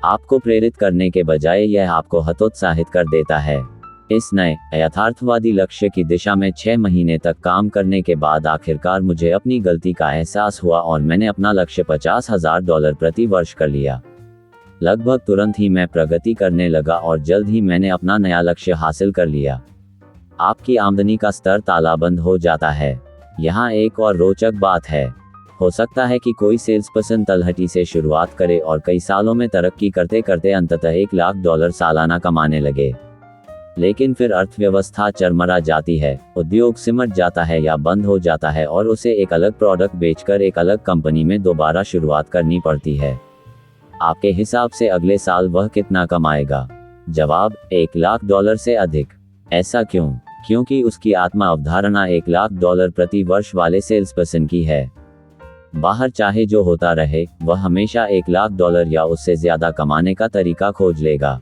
आपको प्रेरित करने के बजाय यह आपको हतोत्साहित कर देता है। इस नए यथार्थवादी लक्ष्य की दिशा में 6 महीने तक काम करने के बाद आखिरकार मुझे अपनी गलती का एहसास हुआ और मैंने अपना लक्ष्य $50,000 प्रति वर्ष कर लिया। लगभग तुरंत ही मैं प्रगति करने लगा और जल्द ही मैंने अपना नया लक्ष्य हासिल कर लिया। आपकी आमदनी का स्तर तालाबंद हो जाता है। यहाँ एक और रोचक बात है। हो सकता है कि कोई सेल्स पर्सन तलहटी से शुरुआत करे और कई सालों में तरक्की करते करते अंततः $1 लाख सालाना कमाने लगे। लेकिन फिर अर्थव्यवस्था चरमरा जाती है, उद्योग सिमट जाता है या बंद हो जाता है और उसे एक अलग प्रोडक्ट बेचकर एक अलग कंपनी में दोबारा शुरुआत करनी पड़ती है। आपके हिसाब से अगले साल वह कितना कमाएगा? जवाब, $1 लाख से अधिक। ऐसा क्यों? क्योंकि उसकी आत्मा अवधारणा $1 लाख प्रति वर्ष वाले सेल्स पर्सन की है। बाहर चाहे जो होता रहे, वह हमेशा $1 लाख या उससे ज्यादा कमाने का तरीका खोज लेगा।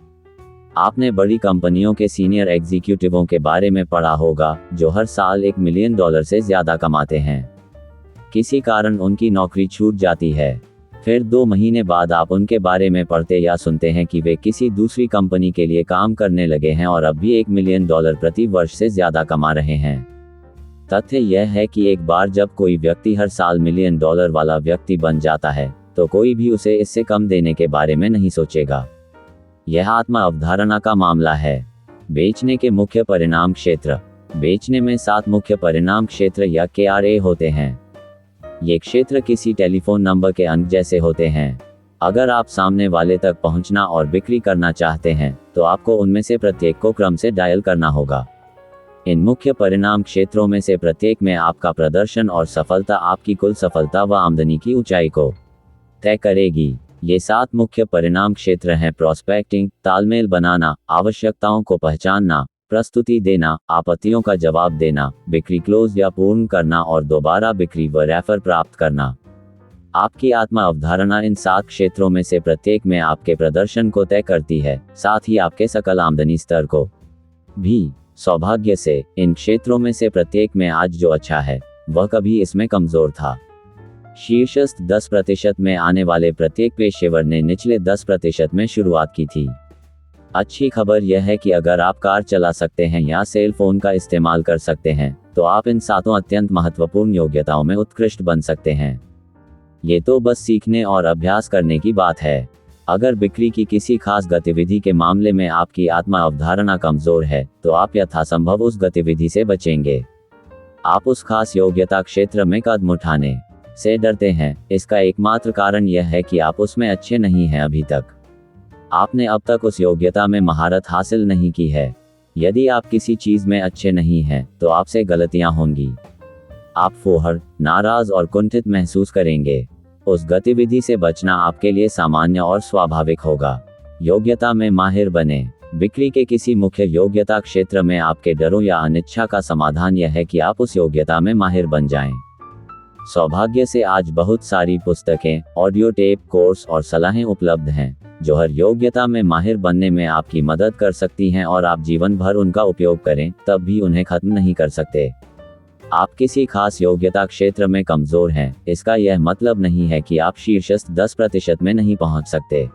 आपने बड़ी कंपनियों के सीनियर एग्जीक्यूटिवों के बारे में पढ़ा होगा जो हर साल $1 मिलियन से ज्यादा कमाते हैं। किसी कारण उनकी नौकरी छूट जाती है। फिर 2 महीने बाद आप उनके बारे में पढ़ते या सुनते हैं कि वे किसी दूसरी कंपनी के लिए काम करने लगे हैं और अब भी $1 मिलियन प्रति वर्ष से ज्यादा कमा रहे हैं। तथ्य यह है कि एक बार जब कोई व्यक्ति हर साल $1 मिलियन वाला व्यक्ति बन जाता है, तो कोई भी उसे इससे कम देने के बारे में नहीं सोचेगा। यह आत्मा अवधारणा का मामला है। बेचने के मुख्य परिणाम क्षेत्र। बेचने में 7 मुख्य परिणाम क्षेत्र या KRA होते हैं। ये क्षेत्र किसी टेलीफोन नंबर के अंक जैसे होते हैं। अगर आप सामने वाले तक पहुंचना और बिक्री करना चाहते हैं, तो आपको उनमें से प्रत्येक को क्रम से डायल करना होगा। इन मुख्य परिणाम क्षेत्रों में से प्रत्येक में आपका प्रदर्शन और सफलता आपकी कुल सफलता व आमदनी की ऊंचाई को तय करेगी। ये 7 मुख्य परिणाम क्षेत्र हैं: प्रोस्पेक्टिंग, तालमेल बनाना, आवश्यकताओं को पहचानना, प्रस्तुति देना, आपत्तियों का जवाब देना, बिक्री क्लोज या पूर्ण करना और दोबारा बिक्री व रेफर प्राप्त करना। आपकी आत्मा अवधारणा इन 7 क्षेत्रों में से प्रत्येक में आपके प्रदर्शन को तय करती है, साथ ही आपके सकल आमदनी स्तर को भी। सौभाग्य से इन क्षेत्रों में से प्रत्येक में आज जो अच्छा है वह कभी इसमें कमजोर था। शीर्षस्थ 10% में आने वाले प्रत्येक पेशेवर ने निचले 10% में शुरुआत की थी। अच्छी खबर यह है कि अगर आप कार चला सकते हैं या सेल फोन का इस्तेमाल कर सकते हैं तो आप इन 7 अत्यंत महत्वपूर्ण योग्यताओं में उत्कृष्ट बन सकते हैं। ये तो बस सीखने और अभ्यास करने की बात है। अगर बिक्री की किसी खास गतिविधि के मामले में आपकी आत्मा अवधारणा कमजोर है तो आप यथासंभव उस गतिविधि से बचेंगे। आप उस खास योग्यता क्षेत्र में कदम उठाने से डरते हैं। इसका एकमात्र कारण यह है कि आप उसमें अच्छे नहीं हैं अभी तक। आपने अब तक उस योग्यता में महारत हासिल नहीं की है। यदि आप किसी चीज में अच्छे नहीं हैं तो आपसे गलतियां होंगी। आप फूहड़, नाराज और कुंठित महसूस करेंगे। उस गतिविधि से बचना आपके लिए सामान्य और स्वाभाविक होगा। योग्यता में माहिर बने। बिक्री के किसी मुख्य योग्यता क्षेत्र में आपके डरों या अनिच्छा का समाधान यह है कि आप उस योग्यता में माहिर बन जाएं। सौभाग्य से आज बहुत सारी पुस्तकें, ऑडियो टेप, कोर्स और सलाहें उपलब्ध हैं जो हर योग्यता में माहिर बनने में आपकी मदद कर सकती हैं और आप जीवन भर उनका उपयोग करें तब भी उन्हें खत्म नहीं कर सकते। आप किसी खास योग्यता क्षेत्र में कमजोर हैं, इसका यह मतलब नहीं है कि आप शीर्षस्थ 10% में नहीं पहुंच सकते।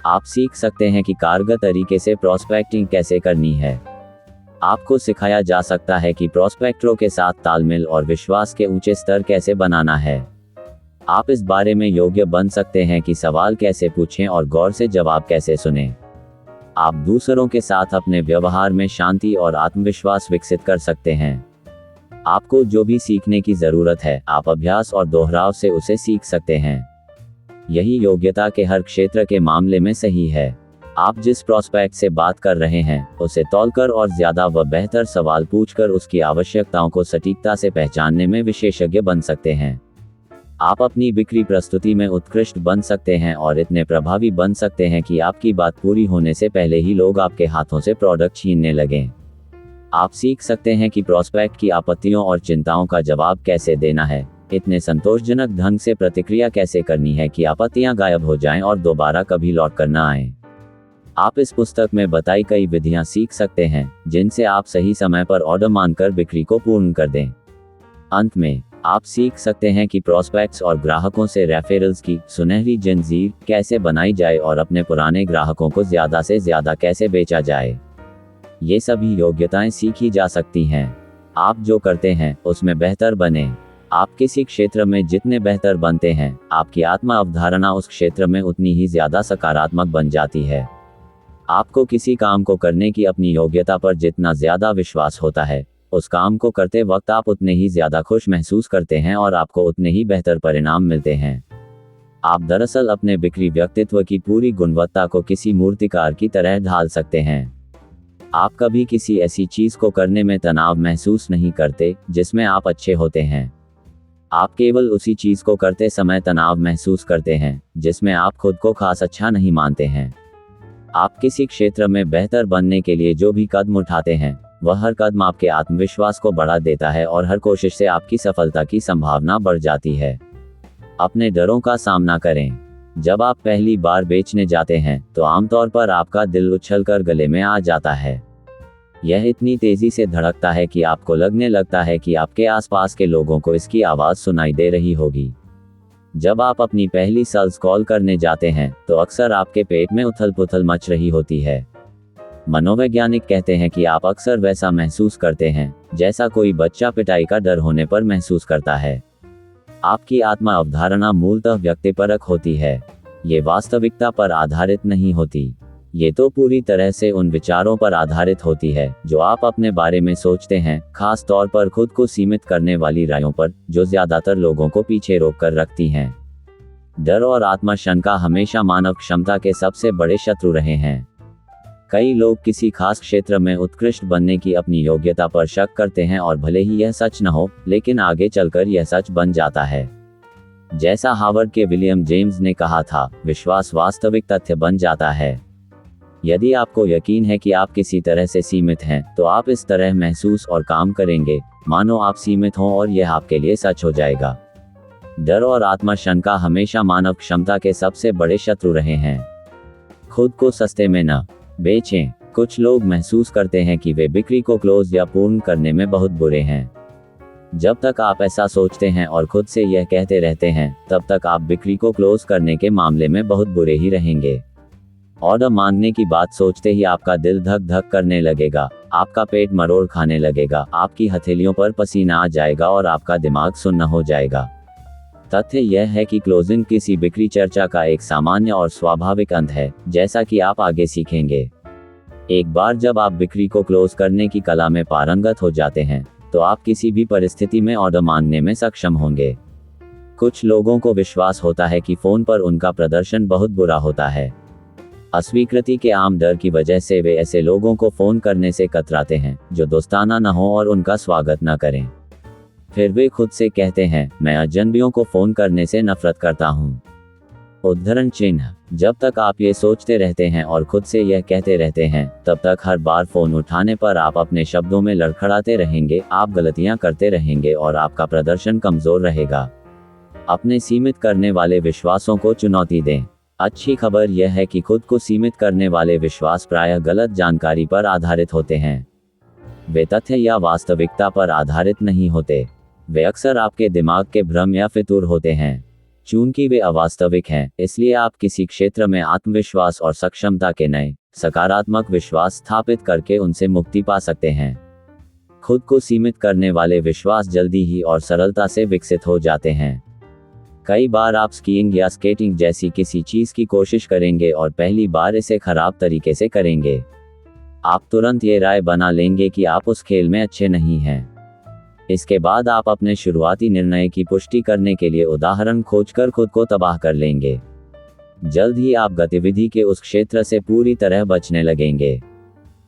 आप सीख सकते हैं कि कारगर तरीके से प्रोस्पेक्टिंग कैसे करनी है। आपको सिखाया जा सकता है कि प्रोस्पेक्टरों के साथ तालमेल और विश्वास के ऊंचे स्तर कैसे बनाना है। आप इस बारे में योग्य बन सकते हैं कि सवाल कैसे पूछें और गौर से जवाब कैसे सुनें। आप दूसरों के साथ अपने व्यवहार में शांति और आत्मविश्वास विकसित कर सकते हैं। आपको जो भी सीखने की जरूरत है, आप अभ्यास और दोहराव से उसे सीख सकते हैं। यही योग्यता के हर क्षेत्र के मामले में सही है। आप जिस प्रोस्पेक्ट से बात कर रहे हैं उसे तौलकर और ज्यादा व बेहतर सवाल पूछकर उसकी आवश्यकताओं को सटीकता से पहचानने में विशेषज्ञ बन सकते हैं। आप अपनी बिक्री प्रस्तुति में उत्कृष्ट बन सकते हैं और इतने प्रभावी बन सकते हैं कि आपकी बात पूरी होने से पहले ही लोग आपके हाथों से प्रोडक्ट छीनने लगें। आप सीख सकते हैं कि प्रोस्पेक्ट की आपत्तियों और चिंताओं का जवाब कैसे देना है, इतने संतोषजनक ढंग से प्रतिक्रिया कैसे करनी है कि आपत्तियां गायब हो जाएं और दोबारा कभी लौट कर न आएं। आप इस पुस्तक में बताई कई विधियां सीख सकते हैं जिनसे आप सही समय पर ऑर्डर मानकर बिक्री को पूर्ण कर दें। अंत में आप सीख सकते हैं कि प्रोस्पेक्ट्स और ग्राहकों से रेफरल्स की सुनहरी जंजीर कैसे बनाई जाए और अपने पुराने ग्राहकों को ज्यादा से ज्यादा कैसे बेचा जाए। ये सभी योग्यताएं सीखी जा सकती हैं। आप जो करते हैं उसमें बेहतर बने। आप किसी क्षेत्र में जितने बेहतर बनते हैं, आपकी आत्मा अवधारणा उस क्षेत्र में उतनी ही ज्यादा सकारात्मक बन जाती है। आपको किसी काम को करने की अपनी योग्यता पर जितना ज्यादा विश्वास होता है, उस काम को करते वक्त आप उतने ही ज्यादा खुश महसूस करते हैं और आपको उतने ही बेहतर परिणाम मिलते हैं। आप दरअसल अपने बिक्री व्यक्तित्व की पूरी गुणवत्ता को किसी मूर्तिकार की तरह ढाल सकते हैं। आप कभी किसी ऐसी चीज को करने में तनाव महसूस नहीं करते जिसमें आप अच्छे होते हैं। आप केवल उसी चीज को करते समय तनाव महसूस करते हैं जिसमें आप खुद को खास अच्छा नहीं मानते हैं। आप किसी क्षेत्र में बेहतर बनने के लिए जो भी कदम उठाते हैं, वह हर कदम आपके आत्मविश्वास को बढ़ा देता है और हर कोशिश से आपकी सफलता की संभावना बढ़ जाती है। अपने डरों का सामना करें। जब आप पहली बार बेचने जाते हैं तो आमतौर पर आपका दिल उछलकर गले में आ जाता है। यह इतनी तेजी से धड़कता है कि आपको लगने लगता है कि आपके आसपास के लोगों को इसकी आवाज सुनाई दे रही होगी। जब आप अपनी पहली सेल्स कॉल करने जाते हैं तो अक्सर आपके पेट में उथल पुथल मच रही होती है। मनोवैज्ञानिक कहते हैं कि आप अक्सर वैसा महसूस करते हैं जैसा कोई बच्चा पिटाई का डर होने पर महसूस करता है। आपकी आत्मा अवधारणा मूलतः व्यक्तिपरक होती है। ये वास्तविकता पर आधारित नहीं होती। ये तो पूरी तरह से उन विचारों पर आधारित होती है जो आप अपने बारे में सोचते हैं, खास तौर पर खुद को सीमित करने वाली रायों पर जो ज्यादातर लोगों को पीछे रोक कर रखती हैं। डर और आत्मशंका हमेशा मानव क्षमता के सबसे बड़े शत्रु रहे हैं। कई लोग किसी खास क्षेत्र में उत्कृष्ट बनने की अपनी योग्यता पर शक करते हैं और भले ही यह सच न हो, लेकिन आगे चलकर यह सच बन जाता है। जैसा हार्वर्ड के विलियम जेम्स ने कहा था, विश्वास वास्तविक तथ्य बन जाता है। यदि आपको यकीन है कि आप किसी तरह से सीमित हैं, तो आप इस तरह महसूस और काम करेंगे मानो आप सीमित हों और यह आपके लिए सच हो जाएगा। डर और आत्मशंका हमेशा मानव क्षमता के सबसे बड़े शत्रु रहे हैं। खुद को सस्ते में न बेचें। कुछ लोग महसूस करते हैं कि वे बिक्री को क्लोज या पूर्ण करने में बहुत बुरे हैं। जब तक आप ऐसा सोचते हैं और खुद से यह कहते रहते हैं, तब तक आप बिक्री को क्लोज करने के मामले में बहुत बुरे ही रहेंगे। ऑर्डर मांगने की बात सोचते ही आपका दिल धक धक करने लगेगा, आपका पेट मरोड़ खाने लगेगा, आपकी हथेलियों पर पसीना आ जाएगा और आपका दिमाग सुन्न हो जाएगा। तथ्य यह है कि क्लोजिंग किसी बिक्री चर्चा का एक सामान्य और स्वाभाविक अंत है, जैसा कि आप आगे सीखेंगे। एक बार जब आप बिक्री को क्लोज करने की कला में पारंगत हो जाते हैं, तो आप किसी भी परिस्थिति में ऑर्डर मांगने में सक्षम होंगे। कुछ लोगों को विश्वास होता है कि फोन पर उनका प्रदर्शन बहुत बुरा होता है। अस्वीकृति के आम डर की वजह से वे ऐसे लोगों को फोन करने से कतराते हैं जो दोस्ताना न हो और उनका स्वागत न करें। फिर वे खुद से कहते हैं, मैं अजनबियों को फोन करने से नफरत करता हूँ। उद्धरण चिन्ह। जब तक आप ये सोचते रहते हैं और खुद से यह कहते रहते हैं, तब तक हर बार फोन उठाने पर आप अपने शब्दों में लड़खड़ाते रहेंगे, आप गलतियां करते रहेंगे और आपका प्रदर्शन कमजोर रहेगा। अपने सीमित करने वाले विश्वासों को चुनौती दें। अच्छी खबर यह है कि खुद को सीमित करने वाले विश्वास प्रायः गलत जानकारी पर आधारित होते हैं। वे तथ्य या वास्तविकता पर आधारित नहीं होते। वे अक्सर आपके दिमाग के भ्रम या फितूर होते हैं। चूंकि वे अवास्तविक हैं, इसलिए आप किसी क्षेत्र में आत्मविश्वास और सक्षमता के नए सकारात्मक विश्वास स्थापित करके उनसे मुक्ति पा सकते हैं। खुद को सीमित करने वाले विश्वास जल्दी ही और सरलता से विकसित हो जाते हैं। कई बार आप स्कीइंग या स्केटिंग जैसी किसी चीज की कोशिश करेंगे और पहली बार इसे खराब तरीके से करेंगे। आप तुरंत ये राय बना लेंगे कि आप उस खेल में अच्छे नहीं हैं। इसके बाद आप अपने शुरुआती निर्णय की पुष्टि करने के लिए उदाहरण खोजकर खुद को तबाह कर लेंगे। जल्द ही आप गतिविधि के उस क्षेत्र से पूरी तरह बचने लगेंगे।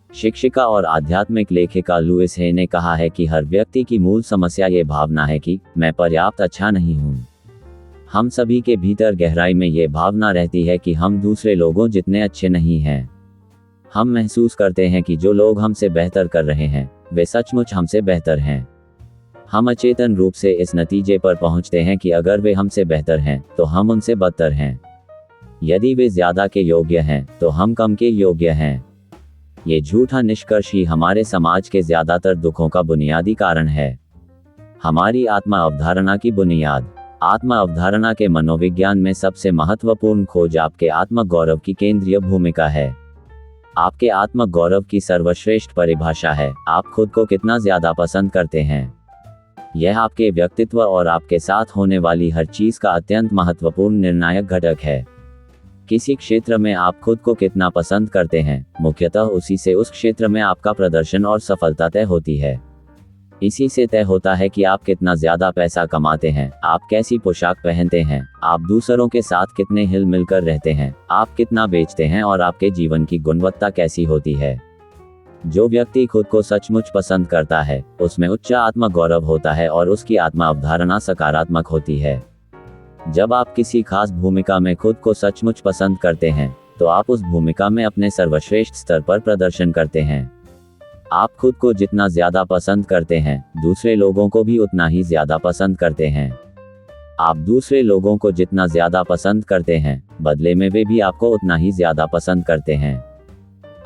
शिक्षिका और आध्यात्मिक लेखिका लुइस हे ने कहा है कि हर व्यक्ति की मूल समस्या ये भावना है कि मैं पर्याप्त अच्छा नहीं हूँ। हम सभी के भीतर गहराई में ये भावना रहती है कि हम दूसरे लोगों जितने अच्छे नहीं हैं। हम महसूस करते हैं कि जो लोग हमसे बेहतर कर रहे हैं, वे सचमुच हमसे बेहतर हैं। हम अचेतन रूप से इस नतीजे पर पहुंचते हैं कि अगर वे हमसे बेहतर हैं, तो हम उनसे बदतर हैं। यदि वे ज्यादा के योग्य हैं, तो हम कम के योग्य हैं। ये झूठा निष्कर्ष ही हमारे समाज के ज्यादातर दुखों का बुनियादी कारण है। हमारी आत्मा अवधारणा की बुनियाद। आत्मा अवधारणा के मनोविज्ञान में सबसे महत्वपूर्ण खोज आपके आत्म गौरव की केंद्रीय भूमिका है। आपके आत्म गौरव की सर्वश्रेष्ठ परिभाषा है, आप खुद को कितना ज्यादा पसंद करते हैं। यह आपके व्यक्तित्व और आपके साथ होने वाली हर चीज का अत्यंत महत्वपूर्ण निर्णायक घटक है। किसी क्षेत्र में आप खुद को कितना पसंद करते हैं, मुख्यतः उसी से उस क्षेत्र में आपका प्रदर्शन और सफलता तय होती है। इसी से तय होता है कि आप कितना ज्यादा पैसा कमाते हैं, आप कैसी पोशाक पहनते हैं, आप दूसरों के साथ कितने हिल मिलकर रहते हैं, आप कितना बेचते हैं और आपके जीवन की गुणवत्ता कैसी होती है। जो व्यक्ति खुद को सचमुच पसंद करता है, उसमें उच्च आत्म गौरव होता है और उसकी आत्मा अवधारणा सकारात्मक होती है। जब आप किसी खास भूमिका में खुद को सचमुच पसंद करते हैं, तो आप उस भूमिका में अपने सर्वश्रेष्ठ स्तर पर प्रदर्शन करते हैं। आप खुद को जितना ज्यादा पसंद करते हैं, दूसरे लोगों को भी उतना ही ज्यादा पसंद करते हैं। आप दूसरे लोगों को जितना ज्यादा पसंद करते हैं, बदले में वे भी आपको उतना ही ज्यादा पसंद करते हैं।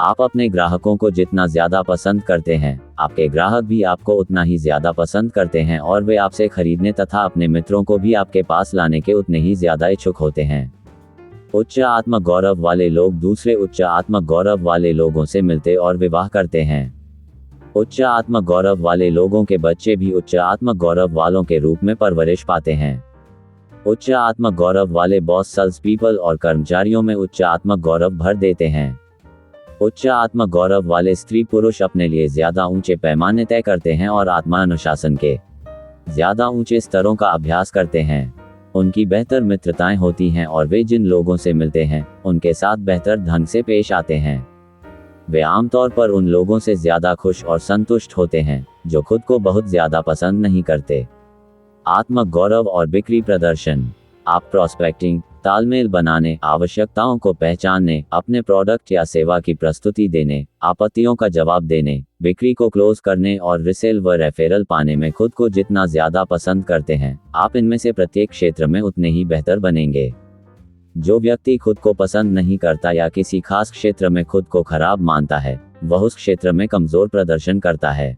आप अपने ग्राहकों को जितना ज्यादा पसंद करते हैं, आपके ग्राहक भी आपको उतना ही ज्यादा पसंद करते हैं और वे आपसे खरीदने तथा अपने मित्रों को भी आपके पास लाने के उतने ही ज्यादा इच्छुक होते हैं। उच्च आत्म गौरव वाले लोग दूसरे उच्च आत्म गौरव वाले लोगों से मिलते और विवाह करते हैं। उच्च आत्म गौरव वाले लोगों के बच्चे भी उच्च आत्म गौरव वालों के रूप में परवरिश पाते हैं। उच्च आत्म गौरव वाले बॉस सेल्स पीपल और कर्मचारियों में उच्च आत्म गौरव भर देते हैं। उच्च आत्म गौरव वाले स्त्री पुरुष अपने लिए ज्यादा ऊंचे पैमाने तय करते हैं और आत्मा अनुशासन के ज्यादा ऊंचे स्तरों का अभ्यास करते हैं। उनकी बेहतर मित्रताएं होती हैं और वे जिन लोगों से मिलते हैं, उनके साथ बेहतर ढंग से पेश आते हैं। वे आमतौर पर उन लोगों से ज्यादा खुश और संतुष्ट होते हैं जो खुद को बहुत ज्यादा पसंद नहीं करते। आत्म गौरव और बिक्री प्रदर्शन। आप प्रोस्पेक्टिंग, तालमेल बनाने, आवश्यकताओं को पहचानने, अपने प्रोडक्ट या सेवा की प्रस्तुति देने, आपत्तियों का जवाब देने, बिक्री को क्लोज करने और रिसेल व रेफरल पाने में खुद को जितना ज्यादा पसंद करते हैं, आप इनमें से प्रत्येक क्षेत्र में उतने ही बेहतर बनेंगे। जो व्यक्ति खुद को पसंद नहीं करता या किसी खास क्षेत्र में खुद को खराब मानता है, वह उस क्षेत्र में कमजोर प्रदर्शन करता है।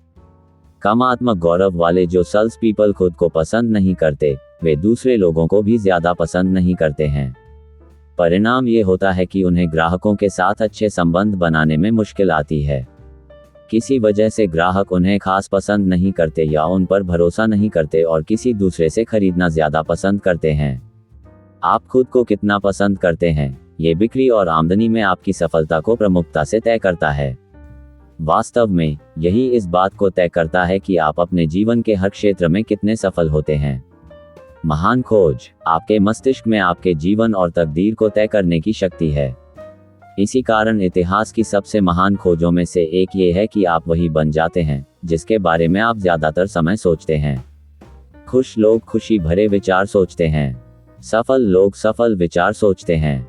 कम आत्म गौरव वाले जो सेल्स पीपल खुद को पसंद नहीं करते, वे दूसरे लोगों को भी ज्यादा पसंद नहीं करते हैं। परिणाम ये होता है कि उन्हें ग्राहकों के साथ अच्छे संबंध बनाने में मुश्किल आती है। किसी वजह से ग्राहक उन्हें खास पसंद नहीं करते या उन पर भरोसा नहीं करते और किसी दूसरे से खरीदना ज्यादा पसंद करते हैं। आप खुद को कितना पसंद करते हैं, ये बिक्री और आमदनी में आपकी सफलता को प्रमुखता से तय करता है। वास्तव में यही इस बात को तय करता है कि आप अपने जीवन के हर क्षेत्र में कितने सफल होते हैं। महान खोज। आपके मस्तिष्क में आपके जीवन और तकदीर को तय करने की शक्ति है। इसी कारण इतिहास की सबसे महान खोजों में से एक ये है कि आप वही बन जाते हैं जिसके बारे में आप ज्यादातर समय सोचते हैं। खुश लोग खुशी भरे विचार सोचते हैं। सफल लोग सफल विचार सोचते हैं।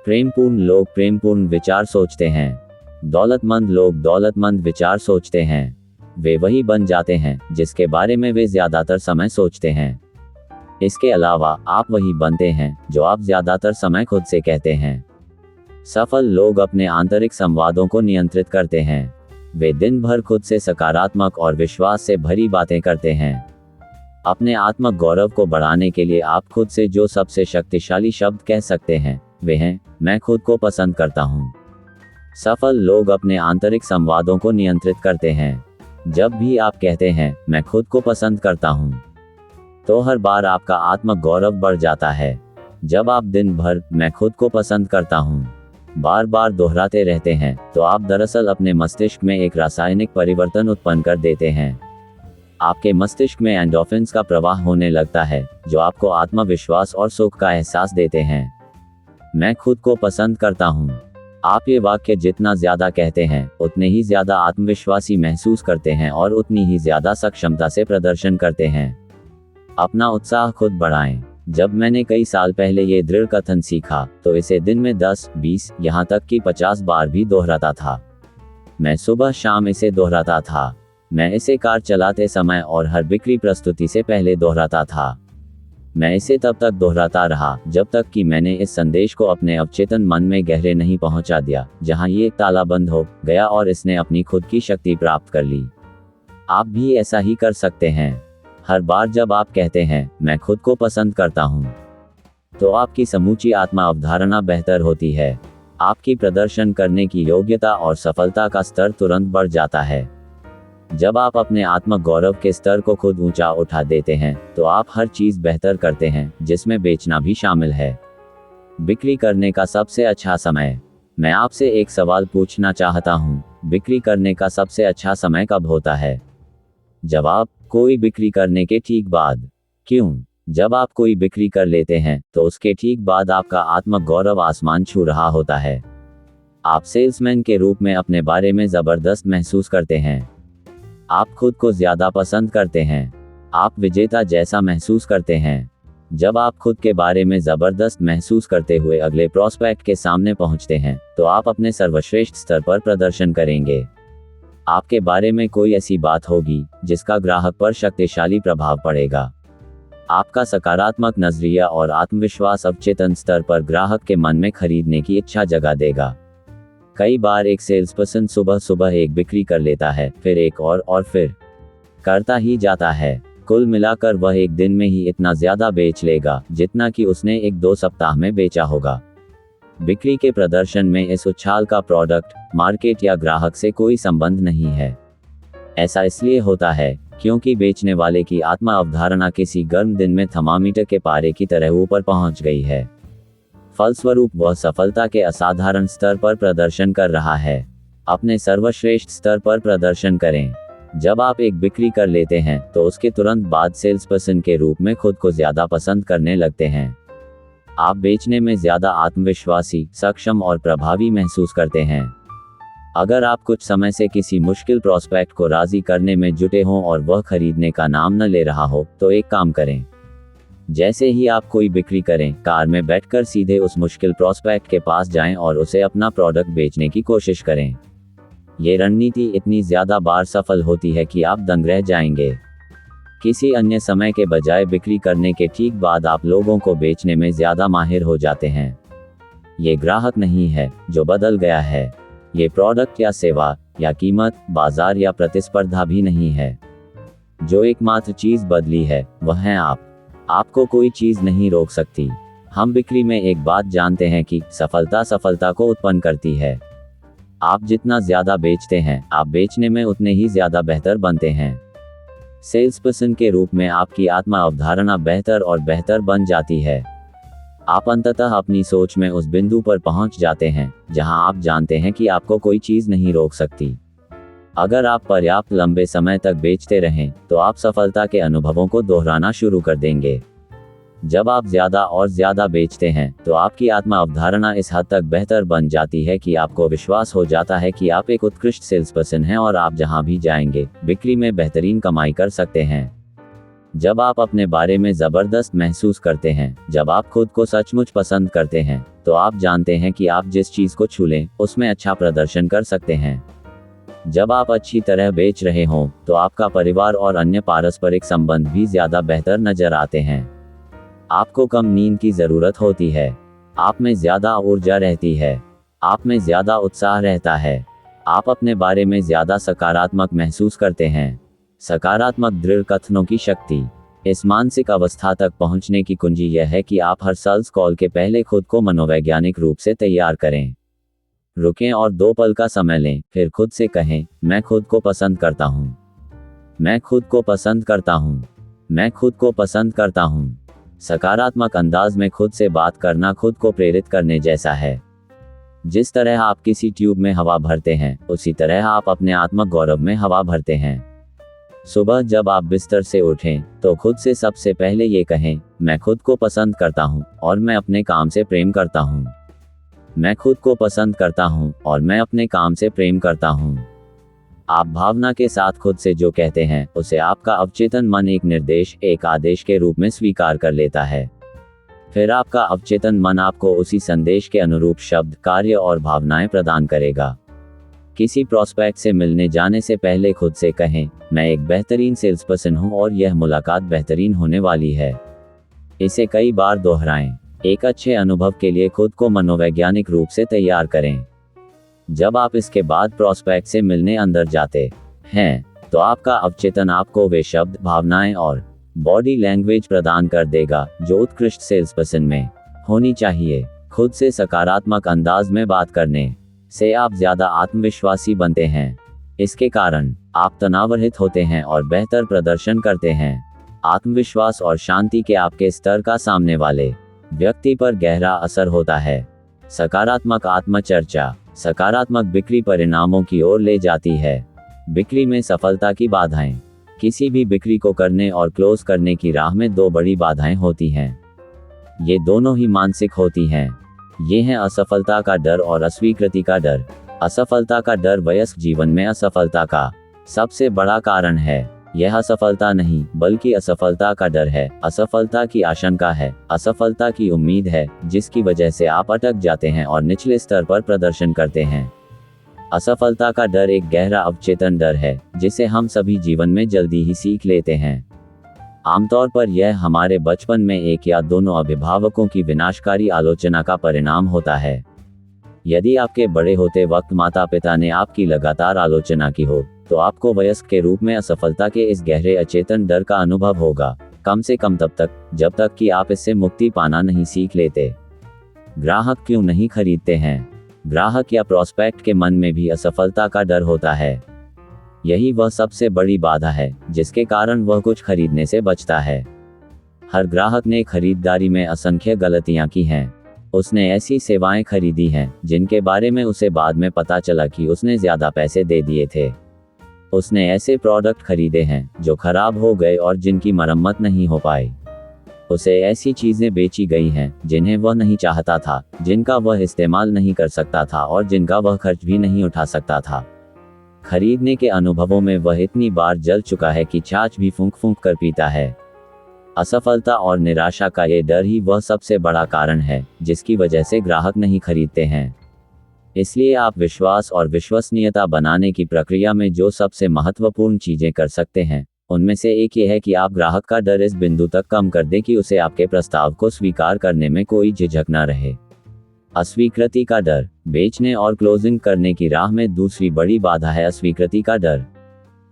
प्रेमपूर्ण लोग प्रेमपूर्ण विचार सोचते हैं। दौलतमंद लोग दौलतमंद विचार सोचते हैं। वे वही बन जाते हैं जिसके बारे में वे ज्यादातर समय सोचते हैं। इसके अलावा आप वही बनते हैं जो आप ज्यादातर समय खुद से कहते हैं। सफल लोग अपने आंतरिक संवादों को नियंत्रित करते हैं। वे दिन भर खुद से सकारात्मक और विश्वास से भरी बातें करते हैं। अपने आत्म गौरव को बढ़ाने के लिए आप खुद से जो सबसे शक्तिशाली शब्द कह सकते हैं, वे हैं, मैं खुद को पसंद करता हूँ। सफल लोग अपने आंतरिक संवादों को नियंत्रित करते हैं। जब भी आप कहते हैं, मैं खुद को पसंद करता हूँ, तो हर बार आपका आत्म गौरव बढ़ जाता है। जब आप दिन भर मैं खुद को पसंद करता हूँ बार बार दोहराते रहते हैं, तो आप दरअसल अपने मस्तिष्क में एक रासायनिक परिवर्तन उत्पन्न कर देते हैं। आपके मस्तिष्क में एंडोर्फिन्स का प्रवाह होने लगता है जो आपको आत्मविश्वास और सुख का एहसास देते हैं। मैं खुद को पसंद करता हूँ। आप ये वाक्य जितना ज्यादा कहते हैं, उतने ही ज्यादा आत्मविश्वासी महसूस करते हैं और उतनी ही ज्यादा सक्षमता से प्रदर्शन करते हैं। अपना उत्साह खुद बढ़ाएं। जब मैंने कई साल पहले ये दृढ़ कथन सीखा, तो इसे दिन में 10, 20, यहाँ तक कि 50 बार भी दोहराता था। मैं सुबह शाम इसे दोहराता था। मैं इसे कार चलाते समय और हर बिक्री प्रस्तुति से पहले दोहराता था। मैं इसे तब तक दोहराता रहा जब तक कि मैंने इस संदेश को अपने अवचेतन मन में गहरे नहीं पहुंचा दिया, जहां ये तालाबंद हो गया और इसने अपनी खुद की शक्ति प्राप्त कर ली। आप भी ऐसा ही कर सकते हैं। हर बार जब आप कहते हैं, मैं खुद को पसंद करता हूं, तो आपकी समूची आत्मा अवधारणा बेहतर होती है। आपकी प्रदर्शन करने की योग्यता और सफलता का स्तर तुरंत बढ़ जाता है। जब आप अपने आत्म गौरव के स्तर को खुद ऊंचा उठा देते हैं, तो आप हर चीज बेहतर करते हैं, जिसमें बेचना भी शामिल है। बिक्री करने का सबसे अच्छा समय। मैं आपसे एक सवाल पूछना चाहता हूं, बिक्री करने का सबसे अच्छा समय कब होता है? जवाब, कोई बिक्री करने के ठीक बाद। क्यों? जब आप कोई बिक्री कर लेते हैं, तो उसके ठीक बाद आपका आत्म गौरव आसमान छू रहा होता है। आप सेल्समैन के रूप में अपने बारे में जबरदस्त महसूस करते हैं। आप खुद को ज्यादा पसंद करते हैं। आप विजेता जैसा महसूस करते हैं। जब आप खुद के बारे में जबरदस्त महसूस करते हुए अगले प्रोस्पेक्ट के सामने पहुंचते हैं, तो आप अपने सर्वश्रेष्ठ स्तर पर प्रदर्शन करेंगे। आपके बारे में कोई ऐसी बात होगी जिसका ग्राहक पर शक्तिशाली प्रभाव पड़ेगा। आपका सकारात्मक नजरिया और आत्मविश्वास अवचेतन स्तर पर ग्राहक के मन में खरीदने की इच्छा जगा देगा। कई बार एक सेल्सपर्सन सुबह सुबह एक बिक्री कर लेता है, फिर एक और फिर करता ही जाता है। कुल मिलाकर वह एक दिन में ही इतना ज्यादा बेच लेगा जितना कि उसने 1-2 सप्ताह में बेचा होगा। बिक्री के प्रदर्शन में इस उछाल का प्रोडक्ट, मार्केट या ग्राहक से कोई संबंध नहीं है। ऐसा इसलिए होता है क्योंकि बेचने वाले की आत्मा अवधारणा किसी गर्म दिन में थर्मामीटर के पारे की तरह ऊपर पहुंच गई है। फलस्वरूप वह सफलता के असाधारण स्तर पर प्रदर्शन कर रहा है। अपने सर्वश्रेष्ठ स्तर पर प्रदर्शन करें। जब आप एक बिक्री कर लेते हैं, तो उसके तुरंत बाद सेल्सपर्सन के रूप में खुद को ज्यादा पसंद करने लगते हैं। आप बेचने में ज्यादा आत्मविश्वासी, सक्षम और प्रभावी महसूस करते हैं। अगर आप कुछ समय से किसी मुश्किल प्रोस्पेक्ट को राजी करने में जुटे हों और वह खरीदने का नाम न ले रहा हो, तो एक काम करें। जैसे ही आप कोई बिक्री करें, कार में बैठकर सीधे उस मुश्किल प्रोस्पेक्ट के पास जाएं और उसे अपना प्रोडक्ट बेचने की कोशिश करें। ये रणनीति इतनी ज़्यादा बार सफल होती है कि आप दंग रह जाएंगे। किसी अन्य समय के बजाय बिक्री करने के ठीक बाद आप लोगों को बेचने में ज़्यादा माहिर हो जाते हैं। ये ग्राहक नहीं है जो बदल गया है, ये प्रोडक्ट या सेवा या कीमत, बाजार या प्रतिस्पर्धा भी नहीं है। जो एकमात्र चीज़ बदली है वह है आप। आपको कोई चीज़ नहीं रोक सकती। हम बिक्री में एक बात जानते हैं कि सफलता को उत्पन्न करती है। आप जितना ज़्यादा बेचते हैं, आप बेचने में उतने ही ज़्यादा बेहतर बनते हैं। सेल्स पर्सन के रूप में आपकी आत्मा अवधारणा बेहतर और बेहतर बन जाती है। आप अंततः अपनी सोच में उस बिंदु पर पहुंच जाते हैं जहां आप जानते हैं कि आपको कोई चीज़ नहीं रोक सकती। अगर आप पर्याप्त लंबे समय तक बेचते रहें, तो आप सफलता के अनुभवों को दोहराना शुरू कर देंगे। जब आप ज़्यादा और ज़्यादा बेचते हैं, तो आपकी आत्मा अवधारणा इस हद तक बेहतर बन जाती है कि आपको विश्वास हो जाता है कि आप एक उत्कृष्ट सेल्स पर्सन हैं और आप जहां भी जाएंगे, बिक्री में बेहतरीन कमाई कर सकते हैं। जब आप अपने बारे में ज़बरदस्त महसूस करते हैं, जब आप खुद को सचमुच पसंद करते हैं, तो आप जानते हैं कि आप जिस चीज़ को छू लें, उसमें अच्छा प्रदर्शन कर सकते हैं। जब आप अच्छी तरह बेच रहे हों, तो आपका परिवार और अन्य पारस्परिक संबंध भी ज़्यादा बेहतर नजर आते हैं। आपको कम नींद की ज़रूरत होती है। आप में ज़्यादा ऊर्जा रहती है। आप में ज़्यादा उत्साह रहता है। आप अपने बारे में ज़्यादा सकारात्मक महसूस करते हैं। सकारात्मक दृढ़ कथनों की शक्ति। इस मानसिक अवस्था तक पहुंचने की कुंजी यह है कि आप हर सेल्स कॉल के पहले खुद को मनोवैज्ञानिक रूप से तैयार करें। रुकें और 2 पल का समय लें, फिर खुद से कहें, मैं खुद को पसंद करता हूं। मैं खुद को पसंद करता हूं। मैं खुद को पसंद करता हूं। सकारात्मक अंदाज में खुद से बात करना खुद को प्रेरित करने जैसा है। जिस तरह आप किसी ट्यूब में हवा भरते हैं, उसी तरह आप अपने आत्म गौरव में हवा भरते हैं। सुबह जब आप बिस्तर से उठें, तो खुद से सबसे पहले ये कहें, मैं खुद को पसंद करता हूं और मैं अपने काम से प्रेम करता हूं। मैं खुद को पसंद करता हूं और मैं अपने काम से प्रेम करता हूं। आप भावना के साथ खुद से जो कहते हैं, उसे आपका अवचेतन मन एक निर्देश, एक आदेश के रूप में स्वीकार कर लेता है। फिर आपका अवचेतन मन आपको उसी संदेश के अनुरूप शब्द, कार्य और भावनाएं प्रदान करेगा। किसी प्रोस्पेक्ट से मिलने जाने से पहले खुद से कहें, मैं एक बेहतरीन सेल्स पर्सन हूं और यह मुलाकात बेहतरीन होने वाली है। इसे कई बार दोहराएं। एक अच्छे अनुभव के लिए खुद को मनोवैज्ञानिक रूप से तैयार करें। जब आप इसके बाद प्रोस्पेक्ट से मिलने अंदर जाते हैं, तो आपका अवचेतन आपको वे शब्द, भावनाएं और बॉडी लैंग्वेज प्रदान कर देगा जो उत्कृष्ट सेल्स पर्सन में होनी चाहिए। खुद से सकारात्मक अंदाज में बात करने से आप ज़्यादा आत्मविश्वासी बनते हैं। इसके कारण आप तनावरहित होते हैं और बेहतर प्रदर्शन करते हैं। आत्मविश्वास और शांति के आपके स्तर का सामने वाले व्यक्ति पर गहरा असर होता है। सकारात्मक आत्मचर्चा सकारात्मक बिक्री परिणामों की ओर ले जाती है। बिक्री में सफलता की बाधाएं। किसी भी बिक्री को करने और क्लोज करने की राह में 2 बड़ी बाधाएं होती हैं। ये दोनों ही मानसिक होती हैं। ये हैं असफलता का डर और अस्वीकृति का डर। असफलता का डर वयस्क जीवन में असफलता का सबसे बड़ा कारण है। यह असफलता नहीं, बल्कि असफलता का डर है। असफलता की आशंका है, असफलता की उम्मीद है, जिसकी वजह से आप अटक जाते हैं और निचले स्तर पर प्रदर्शन करते हैं। असफलता का डर एक गहरा अवचेतन डर है, जिसे हम सभी जीवन में जल्दी ही सीख लेते हैं। आमतौर पर यह हमारे बचपन में एक या दोनों अभिभावकों की विनाशकारी आलोचना का परिणाम होता है। यदि आपके बड़े होते वक्त माता पिता ने आपकी लगातार आलोचना की हो, तो आपको वयस्क के रूप में असफलता के इस गहरे अचेतन डर का अनुभव होगा, कम से कम तब तक जब तक कि आप इससे मुक्ति पाना नहीं सीख लेते। ग्राहक क्यों नहीं खरीदते हैं? ग्राहक या प्रोस्पेक्ट के मन में भी असफलता का डर होता है। यही वह सबसे बड़ी बाधा है जिसके कारण वह कुछ खरीदने से बचता है। हर ग्राहक ने खरीदारी में असंख्य गलतियां की हैं। उसने ऐसी सेवाएं खरीदी हैं जिनके बारे में उसे बाद में पता चला कि उसने ज़्यादा पैसे दे दिए थे। उसने ऐसे प्रोडक्ट खरीदे हैं जो खराब हो गए और जिनकी मरम्मत नहीं हो पाई। उसे ऐसी चीजें बेची गई हैं जिन्हें वह नहीं चाहता था, जिनका वह इस्तेमाल नहीं कर सकता था और जिनका वह खर्च भी नहीं उठा सकता था। खरीदने के अनुभवों में वह इतनी बार जल चुका है कि छाछ भी फूंक फूंक कर पीता है। असफलता और निराशा का ये डर ही वह सबसे बड़ा कारण है जिसकी वजह से ग्राहक नहीं खरीदते हैं। इसलिए आप विश्वास और विश्वसनीयता बनाने की प्रक्रिया में जो सबसे महत्वपूर्ण चीजें कर सकते हैं, उनमें से एक ये है कि आप ग्राहक का डर इस बिंदु तक कम कर दें कि उसे आपके प्रस्ताव को स्वीकार करने में कोई झिझक न रहे। अस्वीकृति का डर। बेचने और क्लोजिंग करने की राह में दूसरी बड़ी बाधा है अस्वीकृति का डर।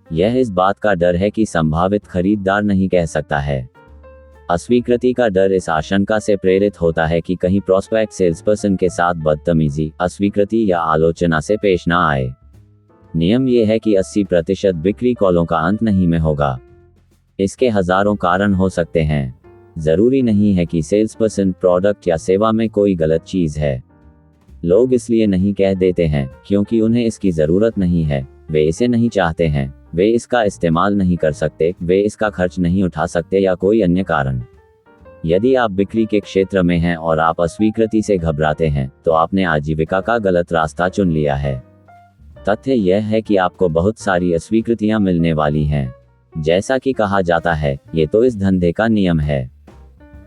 यह इस बात का डर है कि संभावित खरीदार नहीं कह सकता है। अस्वीकृति का डर इस आशंका से प्रेरित होता है कि कहीं प्रोस्पेक्ट सेल्सपर्सन के साथ बदतमीजी, अस्वीकृति या आलोचना से पेश न आए। नियम यह है कि 80% बिक्री कॉलों का अंत नहीं में होगा। इसके हजारों कारण हो सकते हैं। जरूरी नहीं है कि सेल्सपर्सन प्रोडक्ट या सेवा में कोई गलत चीज है। लोग इसलिए नहीं कह देते हैं क्योंकि उन्हें इसकी जरूरत नहीं है, वे इसे नहीं चाहते हैं, वे इसका इस्तेमाल नहीं कर सकते, वे इसका खर्च नहीं उठा सकते या कोई अन्य कारण। यदि आप बिक्री के क्षेत्र में हैं और आप अस्वीकृति से घबराते हैं, तो आपने आजीविका का गलत रास्ता चुन लिया है। तथ्य यह है कि आपको बहुत सारी अस्वीकृतियां मिलने वाली हैं। जैसा कि कहा जाता है, ये तो इस धंधे का नियम है।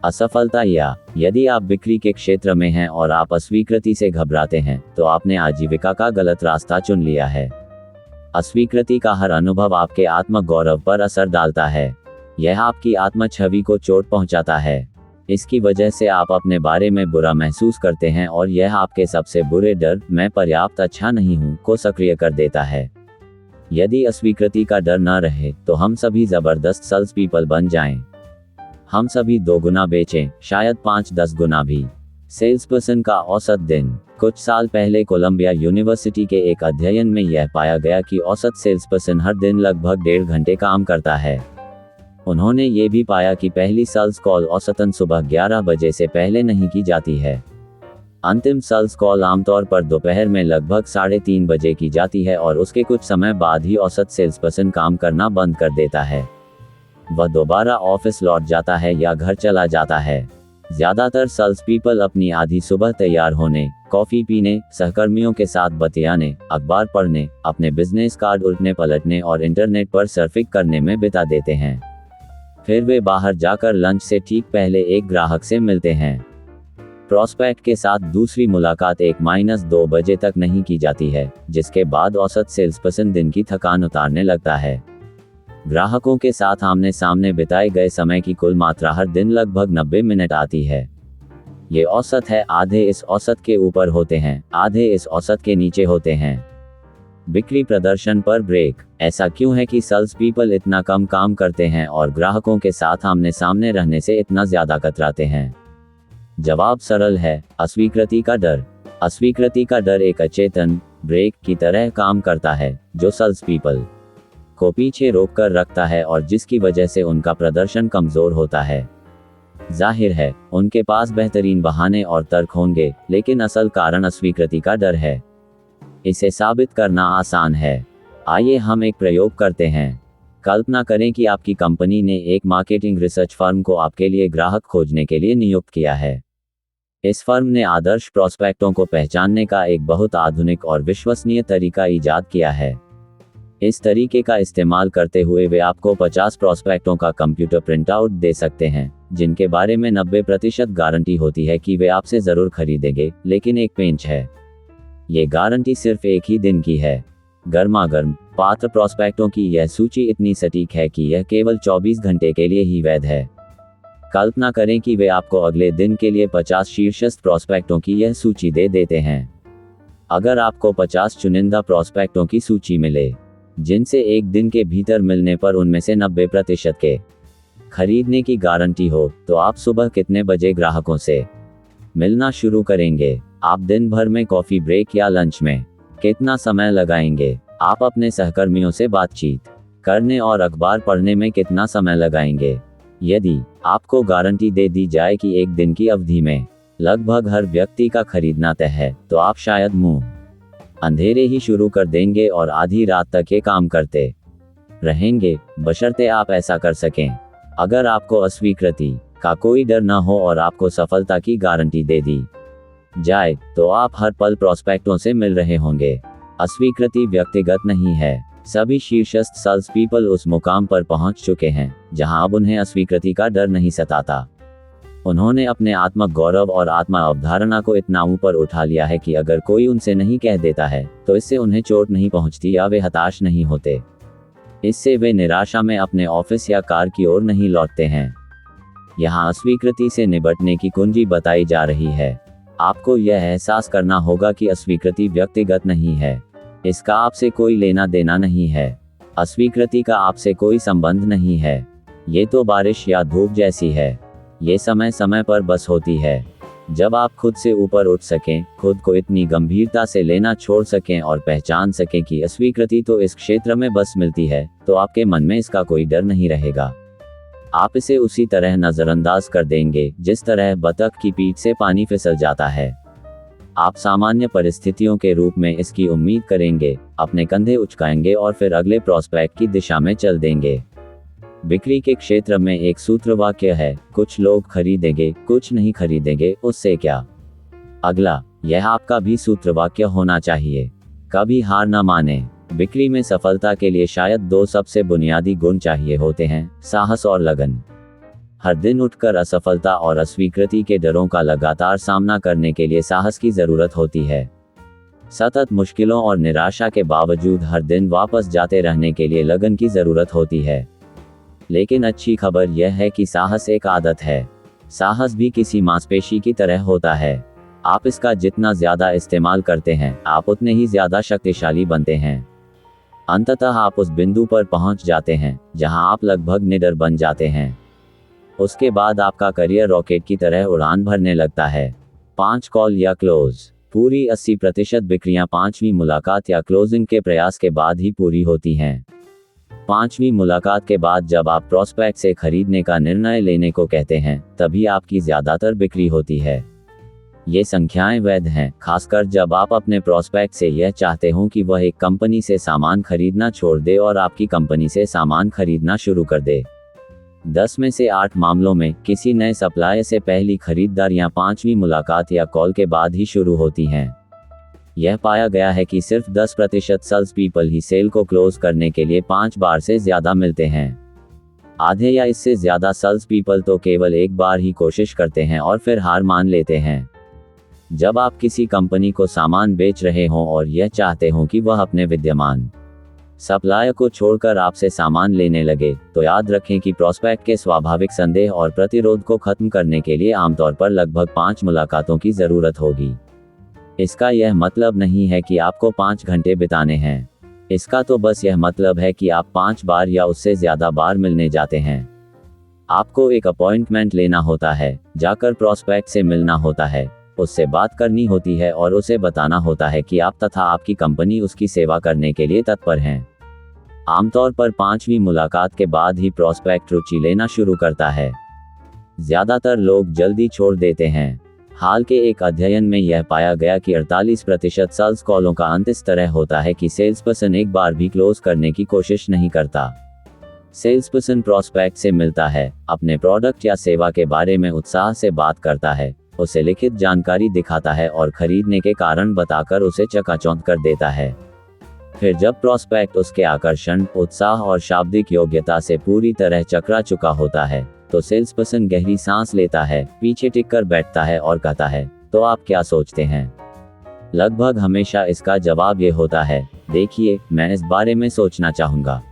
असफलता या यदि आप बिक्री के क्षेत्र में हैं और आप अस्वीकृति से घबराते हैं, तो आपने आजीविका का गलत रास्ता चुन लिया है। अस्वीकृति का हर अनुभव आपके आत्मगौरव पर असर डालता है। यह आपकी आत्म छवि को चोट पहुंचाता है। इसकी वजह से आप अपने बारे में बुरा महसूस करते हैं और यह आपके सबसे बुरे डर, मैं पर्याप्त अच्छा नहीं हूं, को सक्रिय कर देता है। यदि अस्वीकृति का डर न रहे तो हम सभी जबरदस्त सेल्स पीपल बन जाएं। हम सभी 2 गुना बेचें, शायद 5-10 गुना भी। सेल्सपर्सन का औसत दिन। कुछ साल पहले कोलंबिया यूनिवर्सिटी के एक अध्ययन में यह पाया गया कि औसत सेल्सपर्सन हर दिन लगभग 1.5 घंटे काम करता है। उन्होंने ये भी पाया कि पहली सेल्स कॉल औसतन सुबह 11 बजे से पहले नहीं की जाती है। अंतिम सेल्स कॉल आमतौर पर दोपहर में लगभग 3:30 बजे की जाती है और उसके कुछ समय बाद ही औसत सेल्सपर्सन काम करना बंद कर देता है। वह दोबारा ऑफिस लौट जाता है या घर चला जाता है। ज्यादातर सेल्स पीपल अपनी आधी सुबह तैयार होने, कॉफी पीने, सहकर्मियों के साथ बतियाने, अखबार पढ़ने, अपने बिजनेस कार्ड उल्टने पलटने और इंटरनेट पर सर्फिंग करने में बिता देते हैं। फिर वे बाहर जाकर लंच से ठीक पहले एक ग्राहक से मिलते हैं। प्रोस्पेक्ट के साथ दूसरी मुलाकात 1-2 बजे तक नहीं की जाती है, जिसके बाद औसत सेल्सपर्सन दिन की थकान उतारने लगता है। ग्राहकों के साथ आमने सामने बिताए गए समय की कुल मात्रा हर दिन लगभग 90 मिनट आती है। ये औसत है, आधे इस औसत के ऊपर होते हैं, आधे इस औसत के नीचे होते हैं। बिक्री प्रदर्शन पर ब्रेक। ऐसा क्यों है कि सेल्स पीपल इतना कम काम करते हैं और ग्राहकों के साथ आमने सामने रहने से इतना ज्यादा कतराते हैं? जवाब सरल है, अस्वीकृति का डर। अस्वीकृति का डर एक अचेतन ब्रेक की तरह काम करता है, जो सेल्स पीपल को पीछे रोक कर रखता है और जिसकी वजह से उनका प्रदर्शन कमजोर होता है। जाहिर है, उनके पास बेहतरीन बहाने और तर्क होंगे, लेकिन असल कारण अस्वीकृति का डर है। इसे साबित करना आसान है। आइए हम एक प्रयोग करते हैं। कल्पना करें कि आपकी कंपनी ने एक मार्केटिंग रिसर्च फर्म को आपके लिए ग्राहक खोजने के लिए नियुक्त किया है। इस फर्म ने आदर्श प्रोस्पेक्टों को पहचानने का एक बहुत आधुनिक और विश्वसनीय तरीका इजाद किया है। इस तरीके का इस्तेमाल करते हुए वे आपको 50 प्रोस्पेक्टों का कंप्यूटर प्रिंटआउट दे सकते हैं, जिनके बारे में 90% गारंटी होती है कि वे आपसे जरूर खरीदेंगे, लेकिन एक पेंच है। ये गारंटी सिर्फ एक ही दिन की है। गर्मागर्म पात्र प्रोस्पेक्टों की यह सूची इतनी सटीक है कि यह केवल 24 घंटे के लिए ही वैध है। कल्पना करें कि वे आपको अगले दिन के लिए 50 शीर्षस्थ प्रोस्पेक्टों की यह सूची दे देते हैं। अगर आपको 50 चुनिंदा प्रोस्पेक्टों की सूची मिले, जिनसे एक दिन के भीतर मिलने पर उनमें से 90% के खरीदने की गारंटी हो, तो आप सुबह कितने बजे ग्राहकों से मिलना शुरू करेंगे? आप दिन भर में कॉफी ब्रेक या लंच में कितना समय लगाएंगे? आप अपने सहकर्मियों से बातचीत करने और अखबार पढ़ने में कितना समय लगाएंगे? यदि आपको गारंटी दे दी जाए कि एक दिन की अवधि में लगभग हर व्यक्ति का खरीदना तय है, तो आप शायद मुंह अंधेरे ही शुरू कर देंगे और आधी रात तक ये काम करते रहेंगे, बशर्ते आप ऐसा कर सकें। अगर आपको अस्वीकृति का कोई डर न हो और आपको सफलता की गारंटी दे दी जाए, तो आप हर पल प्रोस्पेक्टों से मिल रहे होंगे। अस्वीकृति व्यक्तिगत नहीं है। सभी शीर्षस्थ सेल्स पीपल उस मुकाम पर पहुंच चुके हैं जहां अब उन्हें अस्वीकृति का डर नहीं सताता। उन्होंने अपने आत्म गौरव और आत्मा अवधारणा को इतना ऊपर उठा लिया है कि अगर कोई उनसे नहीं कह देता है तो इससे उन्हें चोट नहीं पहुंचती या वे हताश नहीं होते। इससे वे निराशा में अपने ऑफिस या कार की ओर नहीं लौटते हैं। यहाँ अस्वीकृति से निपटने की कुंजी बताई जा रही है। आपको यह एहसास करना होगा कि अस्वीकृति व्यक्तिगत नहीं है। इसका आपसे कोई लेना देना नहीं है। अस्वीकृति का आपसे कोई संबंध नहीं है। ये तो बारिश या धूप जैसी है। ये समय समय पर बस होती है। जब आप खुद से ऊपर उठ सकें, खुद को इतनी गंभीरता से लेना छोड़ सकें और पहचान सकें कि अस्वीकृति तो इस क्षेत्र में बस मिलती है, तो आपके मन में इसका कोई डर नहीं रहेगा। आप इसे उसी तरह नजरअंदाज कर देंगे जिस तरह बतख की पीठ से पानी फिसल जाता है। आप सामान्य परिस्थितियों के रूप में इसकी उम्मीद करेंगे, अपने कंधे उचकाएंगे और फिर अगले प्रोस्पेक्ट की दिशा में चल देंगे। बिक्री के क्षेत्र में एक सूत्रवाक्य है, कुछ लोग खरीदेंगे, कुछ नहीं खरीदेंगे, उससे क्या। अगला, यह आपका भी सूत्रवाक्य होना चाहिए। कभी हार न माने। बिक्री में सफलता के लिए शायद दो सबसे बुनियादी गुण चाहिए होते हैं, साहस और लगन। हर दिन उठकर असफलता और अस्वीकृति के डरों का लगातार सामना करने के लिए साहस की जरूरत होती है। सतत मुश्किलों और निराशा के बावजूद हर दिन वापस जाते रहने के लिए लगन की जरूरत होती है। लेकिन अच्छी खबर यह है कि साहस एक आदत है। साहस भी किसी मांसपेशी की तरह होता है। आप इसका जितना ज्यादा इस्तेमाल करते हैं, आप उतने ही ज्यादा शक्तिशाली बनते हैं। अंततः आप उस बिंदु पर पहुंच जाते हैं जहां आप लगभग निडर बन जाते हैं। उसके बाद आपका करियर रॉकेट की तरह उड़ान भरने लगता है। 5 कॉल या क्लोज। पूरी 80% बिक्रियां 5वीं मुलाकात या क्लोजिंग के प्रयास के बाद ही पूरी होती हैं। 5वीं मुलाकात के बाद जब आप प्रोस्पेक्ट से खरीदने का निर्णय लेने को कहते हैं, तभी आपकी ज्यादातर बिक्री होती है। ये संख्याएं वैध हैं, खासकर जब आप अपने प्रोस्पेक्ट से यह चाहते हो कि वह एक कंपनी से सामान खरीदना छोड़ दे और आपकी कंपनी से सामान खरीदना शुरू कर दे। 10 में से 8 मामलों में किसी नए सप्लायर से पहली खरीदारियां 5वीं मुलाकात या कॉल के बाद ही शुरू होती हैं। यह पाया गया है कि सिर्फ 10% सेल्स पीपल ही सेल को क्लोज करने के लिए 5 बार से ज्यादा मिलते हैं। आधे या इससे ज्यादा सेल्स पीपल तो केवल एक बार ही कोशिश करते हैं और फिर हार मान लेते हैं। जब आप किसी कंपनी को सामान बेच रहे हों और यह चाहते हों कि वह अपने विद्यमान सप्लायर को छोड़कर आपसे सामान लेने लगे, तो याद रखें कि प्रोस्पेक्ट के स्वाभाविक संदेह और प्रतिरोध को खत्म करने के लिए आमतौर पर लगभग 5 मुलाकातों की जरूरत होगी। इसका यह मतलब नहीं है कि आपको 5 घंटे बिताने हैं। इसका तो बस यह मतलब है कि आप 5 बार या उससे ज्यादा बार मिलने जाते हैं। आपको एक अपॉइंटमेंट लेना होता है, जाकर प्रोस्पेक्ट से मिलना होता है, उससे बात करनी होती है और उसे बताना होता है कि आप तथा आपकी कंपनी उसकी सेवा करने के लिए तत्पर हैं। आमतौर पर 5वीं मुलाकात के बाद ही प्रोस्पेक्ट रुचि लेना शुरू करता है। ज्यादातर लोग जल्दी छोड़ देते हैं। हाल के एक अध्ययन में यह पाया गया कि 48% सेल्स कॉलों का अंत इस तरह होता है कि सेल्सपर्सन एक बार भी क्लोज करने की कोशिश नहीं करता। सेल्सपर्सन प्रोस्पेक्ट से मिलता है, अपने प्रोडक्ट या सेवा के बारे में उत्साह से बात करता है, उसे लिखित जानकारी दिखाता है और खरीदने के कारण बताकर उसे चकाचौंध कर देता है। फिर जब प्रोस्पेक्ट उसके आकर्षण, उत्साह और शाब्दिक योग्यता से पूरी तरह चकरा चुका होता है, तो सेल्सपर्सन गहरी सांस लेता है, पीछे टिक कर बैठता है और कहता है, तो आप क्या सोचते हैं? लगभग हमेशा इसका जवाब ये होता है, देखिए, मैं इस बारे में सोचना चाहूंगा।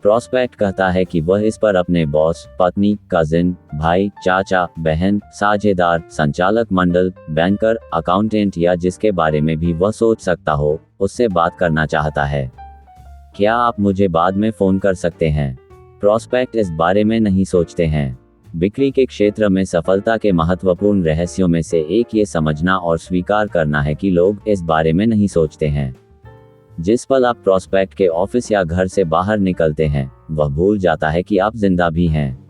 प्रोस्पेक्ट कहता है कि वह इस पर अपने बॉस, पत्नी, कजिन, भाई, चाचा, बहन, साझेदार, संचालक मंडल, बैंकर, अकाउंटेंट या जिसके बारे में भी वह सोच सकता हो, उससे बात करना चाहता है। क्या आप मुझे बाद में फोन कर सकते हैं? प्रोस्पेक्ट इस बारे में नहीं सोचते हैं। बिक्री के क्षेत्र में सफलता के महत्वपूर्ण रहस्यों में से एक ये समझना और स्वीकार करना है कि लोग इस बारे में नहीं सोचते हैं। जिस पल आप प्रोस्पेक्ट के ऑफिस या घर से बाहर निकलते हैं, वह भूल जाता है कि आप जिंदा भी हैं।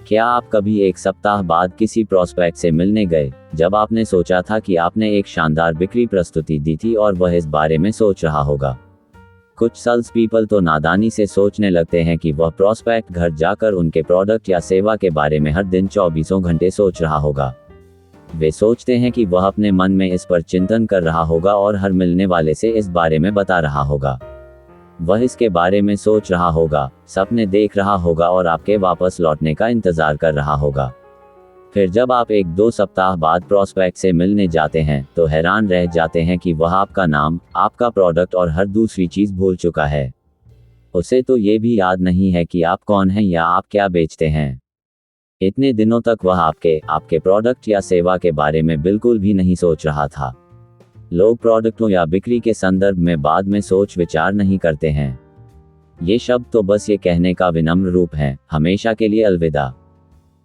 क्या आप कभी एक सप्ताह बाद किसी प्रोस्पेक्ट से मिलने गए, जब आपने सोचा था कि आपने एक शानदार बिक्री प्रस्तुति दी थी और वह इस बारे में सोच रहा होगा? कुछ सेल्स पीपल तो नादानी से सोचने लगते हैं कि वह प्रोस्पेक्ट घर जाकर उनके प्रोडक्ट या सेवा के बारे में हर दिन 24 घंटे सोच रहा होगा। वे सोचते हैं कि वह अपने मन में इस पर चिंतन कर रहा होगा और हर मिलने वाले से इस बारे में बता रहा होगा। वह इसके बारे में सोच रहा होगा, सपने देख रहा होगा और आपके वापस लौटने का इंतजार कर रहा होगा। फिर जब आप 1-2 सप्ताह बाद प्रोस्पेक्ट से मिलने जाते हैं तो हैरान रह जाते हैं कि वह आपका नाम, आपका प्रोडक्ट और हर दूसरी चीज़ भूल चुका है। उसे तो ये भी याद नहीं है कि आप कौन हैं या आप क्या बेचते हैं। इतने दिनों तक वह आपके प्रोडक्ट या सेवा के बारे में बिल्कुल भी नहीं सोच रहा था। लोग प्रोडक्टों या बिक्री के संदर्भ में बाद में सोच विचार नहीं करते हैं। ये शब्द तो बस ये कहने का विनम्र रूप है, हमेशा के लिए अलविदा।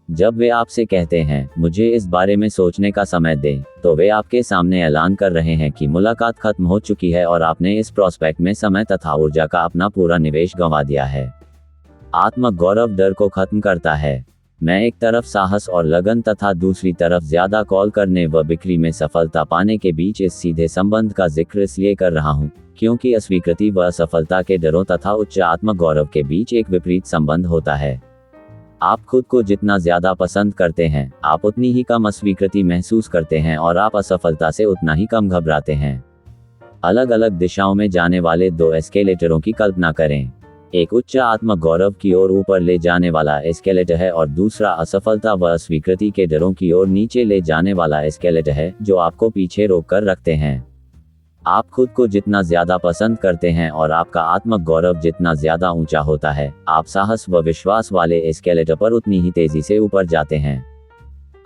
जब वे आपसे कहते हैं, मुझे इस बारे में सोचने का समय दें, तो वे आपके सामने ऐलान कर रहे हैं कि मुलाकात खत्म हो चुकी है और आपने इस प्रोस्पेक्ट में समय तथा ऊर्जा का अपना पूरा निवेश गंवा दिया है। आत्मगौरव डर को खत्म करता है। मैं एक तरफ साहस और लगन तथा दूसरी तरफ ज्यादा कॉल करने व बिक्री में सफलता पाने के बीच इस सीधे संबंध का जिक्र इसलिए कर रहा हूँ, क्योंकि अस्वीकृति व असफलता के डरों तथा उच्च आत्मगौरव के बीच एक विपरीत संबंध होता है। आप खुद को जितना ज्यादा पसंद करते हैं, आप उतनी ही कम अस्वीकृति महसूस करते हैं और आप असफलता से उतना ही कम घबराते हैं। अलग अलग दिशाओं में जाने वाले 2 एस्केलेटरों की कल्पना करें। एक उच्च आत्मगौरव की ओर ऊपर ले जाने वाला एस्केलेटर है और दूसरा असफलता व अस्वीकृति के डरों की ओर नीचे ले जाने वाला एस्केलेटर है, जो आपको पीछे रोक कर रखते हैं। आप खुद को जितना ज्यादा पसंद करते हैं और आपका आत्मगौरव जितना ज्यादा ऊंचा होता है, आप साहस व विश्वास वाले एस्केलेटर पर उतनी ही तेजी से ऊपर जाते हैं।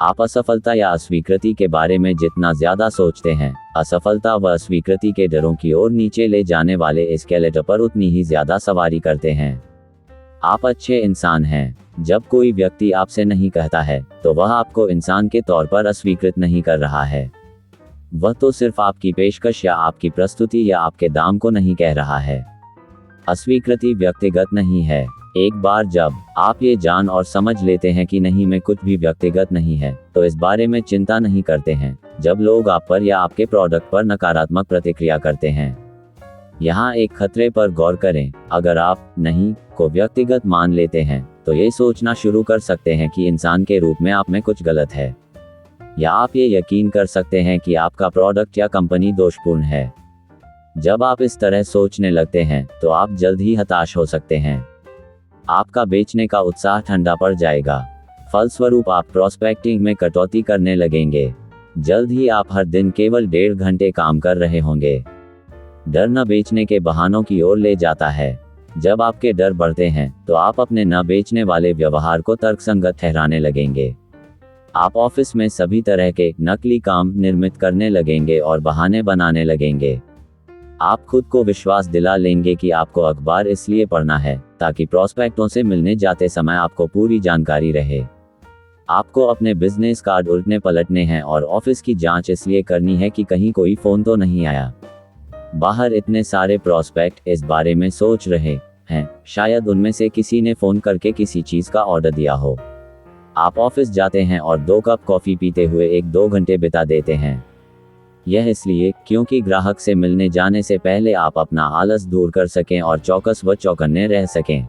आप असफलता या अस्वीकृति के बारे में जितना ज्यादा सोचते हैं, असफलता व अस्वीकृति के डरों की ओर नीचे ले जाने वाले एस्केलेटर पर उतनी ही ज्यादा सवारी करते हैं। आप अच्छे इंसान हैं। जब कोई व्यक्ति आपसे नहीं कहता है, तो वह आपको इंसान के तौर पर अस्वीकृत नहीं कर रहा है। वह तो सिर्फ आपकी पेशकश या आपकी प्रस्तुति या आपके दाम को नहीं कह रहा है। अस्वीकृति व्यक्तिगत नहीं है। एक बार जब आप ये जान और समझ लेते हैं कि नहीं में कुछ भी व्यक्तिगत नहीं है, तो इस बारे में चिंता नहीं करते हैं जब लोग आप पर या आपके प्रोडक्ट पर नकारात्मक प्रतिक्रिया करते हैं। यहाँ एक खतरे पर गौर करें। अगर आप नहीं को व्यक्तिगत मान लेते हैं, तो ये सोचना शुरू कर सकते हैं कि इंसान के रूप में आप में कुछ गलत है, या आप ये यकीन कर सकते हैं कि आपका प्रोडक्ट या कंपनी दोषपूर्ण है। जब आप इस तरह सोचने लगते हैं, तो आप जल्द ही हताश हो सकते हैं। आपका बेचने का उत्साह ठंडा पड़ जाएगा। फलस्वरूप आप प्रोस्पेक्टिंग में कटौती करने लगेंगे। जल्द ही आप हर दिन केवल 1.5 घंटे काम कर रहे होंगे। डर न बेचने के बहानों की ओर ले जाता है। जब आपके डर बढ़ते हैं, तो आप अपने न बेचने वाले व्यवहार को तर्कसंगत ठहराने लगेंगे। आप ऑफिस में सभी तरह के नकली काम निर्मित करने लगेंगे और बहाने बनाने लगेंगे। आप खुद को विश्वास दिला लेंगे कि आपको अखबार इसलिए पढ़ना है ताकि प्रोस्पेक्टों से मिलने जाते समय आपको पूरी जानकारी रहे। आपको अपने बिजनेस कार्ड उल्टने पलटने हैं और ऑफिस की जांच इसलिए करनी है कि कहीं कोई फोन तो नहीं आया। बाहर इतने सारे प्रोस्पेक्ट इस बारे में सोच रहे हैं, शायद उनमें से किसी ने फोन करके किसी चीज का ऑर्डर दिया हो। आप ऑफिस जाते हैं और 2 कप कॉफी पीते हुए 1-2 घंटे बिता देते हैं। यह इसलिए क्योंकि ग्राहक से मिलने जाने से पहले आप अपना आलस दूर कर सकें और चौकस व चौकन्ने रह सकें।